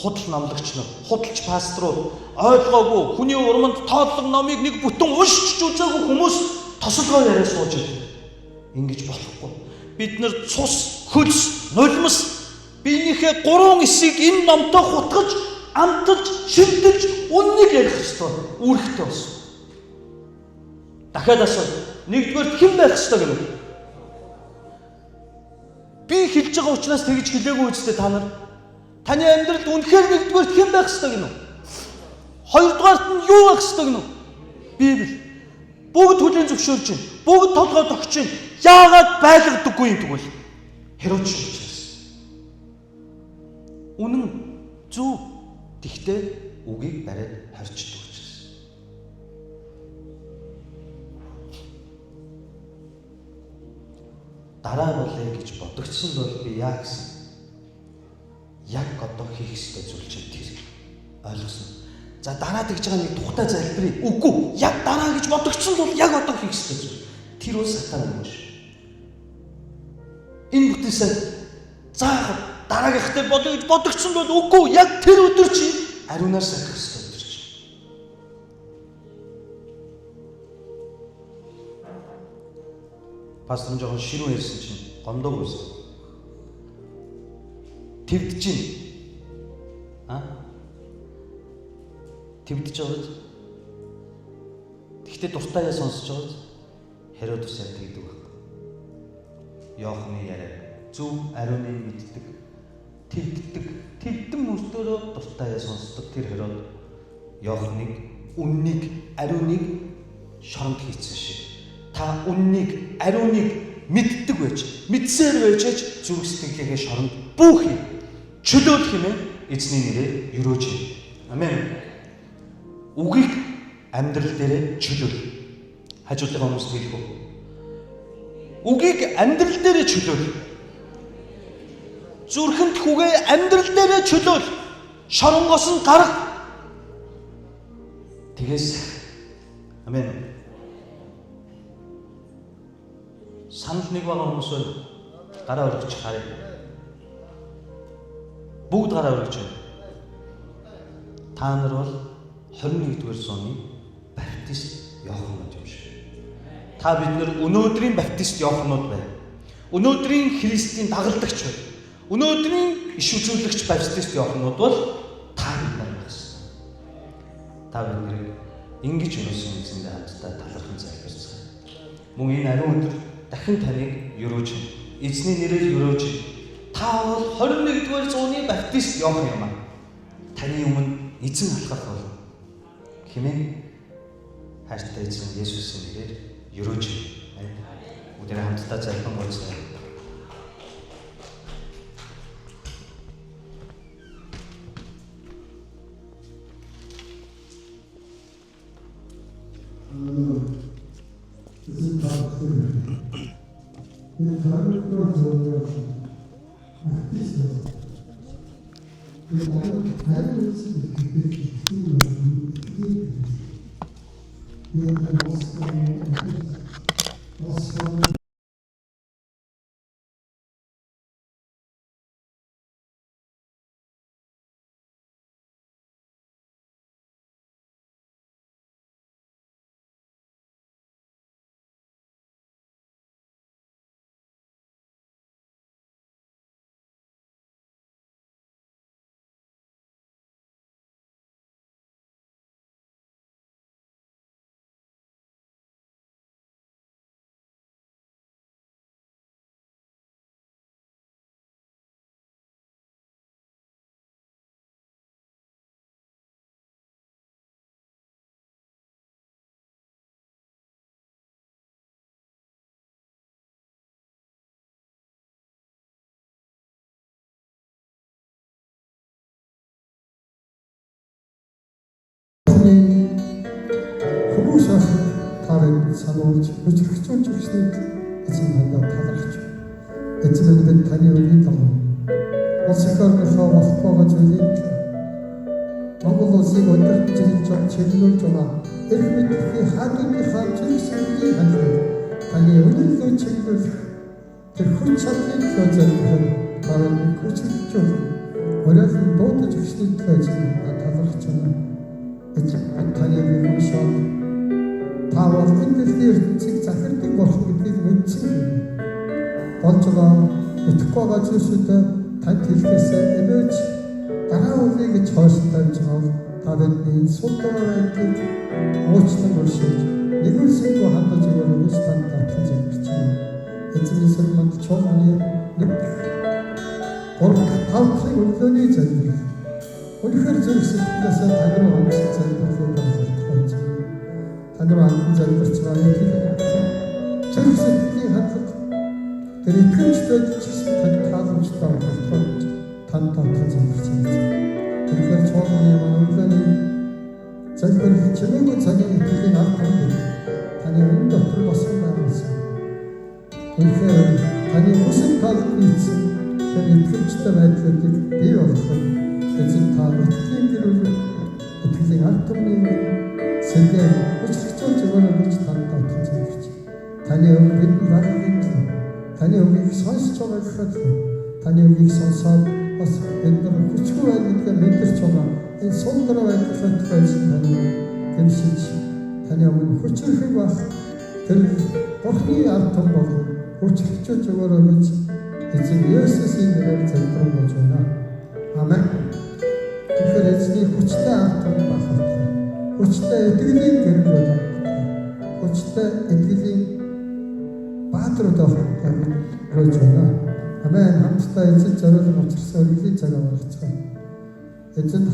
A: Худал намлагч нар, худалч пасторууд ойлгоогүй хүний урманд тоотлог номыг нэг бүтэн уншиж үзээгүй хүмүүс тосолгоо яриа сууж байдаг. Ингэж болохгүй. Бид нар цус, хөлс, нулимс биенийхээ 3 эсийг энэ номтой хутгаж, амталж, шимтэлж үннийг ярих ёстой. Үүрэгтэй болсон. Дахиад асуу. Нэгдүгээр хэн байх ёстой гэнэ? Би хэлж байгаа учраас тэгж хэлээгүй үстэй та нар. Таны амьдралд үнэхээр нэгдүгээрт хэн байх ёстой гэнэ? Хоёрдугаарт нь юу байх ёстой гэнэ? Библи. Бүгд хүлээн зөвшөөрж байна. Бүгд толгой тогтож байна. Яагаад байлгадаггүй юм тэгвэл? Херод шүү учраас. Үнэн зөв. Тэгтээ үгийг бариад харьцдаг учраас. Дараа болъё гэж бодогдсон бол би яа гэсэн? Яг одоо хийх ёстой зүйл чинь тэр. Ойлгосон. За дараа тэгж байгаа нэг тухтай залбирая. Үгүй. Яг дараа гэж бодогдсон бол яг одоо хийх ёстой зүйл. Тэр бол сатан юм шүү. Энэ бүтээсээ заахад дараагийнхтай бодё гэж бодогдсон бол үгүй. Яг тэр өдөр чи ариунаар сахих ёстой өдөр чи. Пастор жоохон ширүүн ярьсан чинь гомдоог үзсэн. Твдэж байна. Твдэж байгаа. Тэгтээ дуртайгаа сонсож байгаа. Херод усаа тэгдэг баг. Иохны яриа зөв ариуныг мэддэг. Твдэн мөртөөрөө дуртайгаа сонсдог тэр Херод Иохныг үннийг, ариуныг шоронд хийсэн шиг. Та үннийг, ариуныг мэддэг байж, мэдсээр байж зүрх сэтгэлээгээ шоронд бүхий чөлөөлөх хэмээн эзний нэрээр юрөөж байна. Амен. Үгийг амьдрал дээрээ чөлөөл. хажуудынхаа хүмүүст хэлэх үү? Үгийг амьдрал дээрээ чөлөөл. Зүрхэнд хүгээ амьдрал дээрээ чөлөөл. Шоронгоос нь гарга. Тэгээс амен. Санал нэг байгаа хүмүүс бол гараа өргөж харъя. Бүгд гараа өргөж байна. Та нар бол 21-р зууны баптист Иоханнууд юм шиг. Та бид нар өнөөдрийн баптист Иоханнууд байна. Өнөөдрийн Христийн дагалдагч байна. Өнөөдрийн иш үзүүлэгч баптист Иоханнууд бол та бид нар байсан. Та бид нарыг ингэж өрөөсөн эзэндээ хамтдаа талархан залбирцгаая. Мөн энэ ариун өдөр дахин таныг өрөөж, эзний нэрээр өрөөж, та бол 21-р зууны баптист Иохан юм аа. Таны өмнө эзэн алхах бол хэмээн хайртай эзэн Есүсийн нэрээр өрөөж байна. Бүгдээ хамтдаа залбирэн болцгоё.
B: Хүмүүс тарыг сануулж өчрөгчүүлж өгснөд эзэн хандаа талархаж. Эзэн бид таны үгийг дагав. Улсын орныхоо болохгүйгээ зүйлийг Монгол улсыг өдөржиглж чиглүүлж байгаа эрх мэдлийн хаадынхаа зүйлсүүдийг хандах. Таны үнэлгээ чиглүүлэх тэр хүн чадлын төлөөлөл тарыг хүчилж өрөөлн дуудаж өгснөд эзэн талархаж байна. Эзэн таны үгийг та бол энэ дэлхийн ертөнцийг захирдаг болох гэдгийг мэдсэн. Болж байгаа өтөхгүй байгаа зүйлсүүдэд танд хэлэхээсээ эмээж дараа үеийг гэж хойшлон тавьж байгаа та бидний султан байдгийг уучлан өршөөж нэгүсэнгөө хандаж өгөөж танд татгаж өгч байна. Эзэн сэрмэнд чуулганы нэг тавхын өглөөний залбир. Үнэхээр зэрэг сэтгэлээсээ тань руу хандсан залбирлыг болгож тань руу хандан залбирч байгаа юм. Зэрэг сэтгэлийн хандлага тэр итгэмжтэй чигсэн тань тааламжтай болтол тань татгаж залбирч байна. Тэгэхээр чуулганы өглөөний залбир чимээгүй цагийн итгэлийн арга хэмжээ таны өмнө дотор босон байгуулсан. Үнэхээр таны хүсэл талд нийцсэн тэр итгэмжтэй байдлуудыг бий болгох эзэн та итгэлийн гэрүүл итгэлийн арга түмний сэргээ хүчрхцүүлж өгөөж танд татгаж өгч. Таны өмнө бид багийн таны үгийг сонсож байгаа гэхэд таны үгийг сонсоод бас бид нар хүчгүй байдгийг мэдэрч байгаа. Энэ сундар байдлаар байсан таны гэмшиж таны өмнө хүчрхэг байх тэр Бурхны арга түм бол хүчрхцүүлж өгөөж эзэн Есүсийн нэрээр залбирanгуйж байна. Амен. Тэгэхээр эзний хүчтэй арга түмэн багтах. Хүчтэй итгэлийн гэрэл багтах. Хүчтэй итгэлийн бааtruуд авах байна. Амен. Хамтдаа эзэн зориулсан учраас өргөлийн цаг авах гэж байна. Эзэн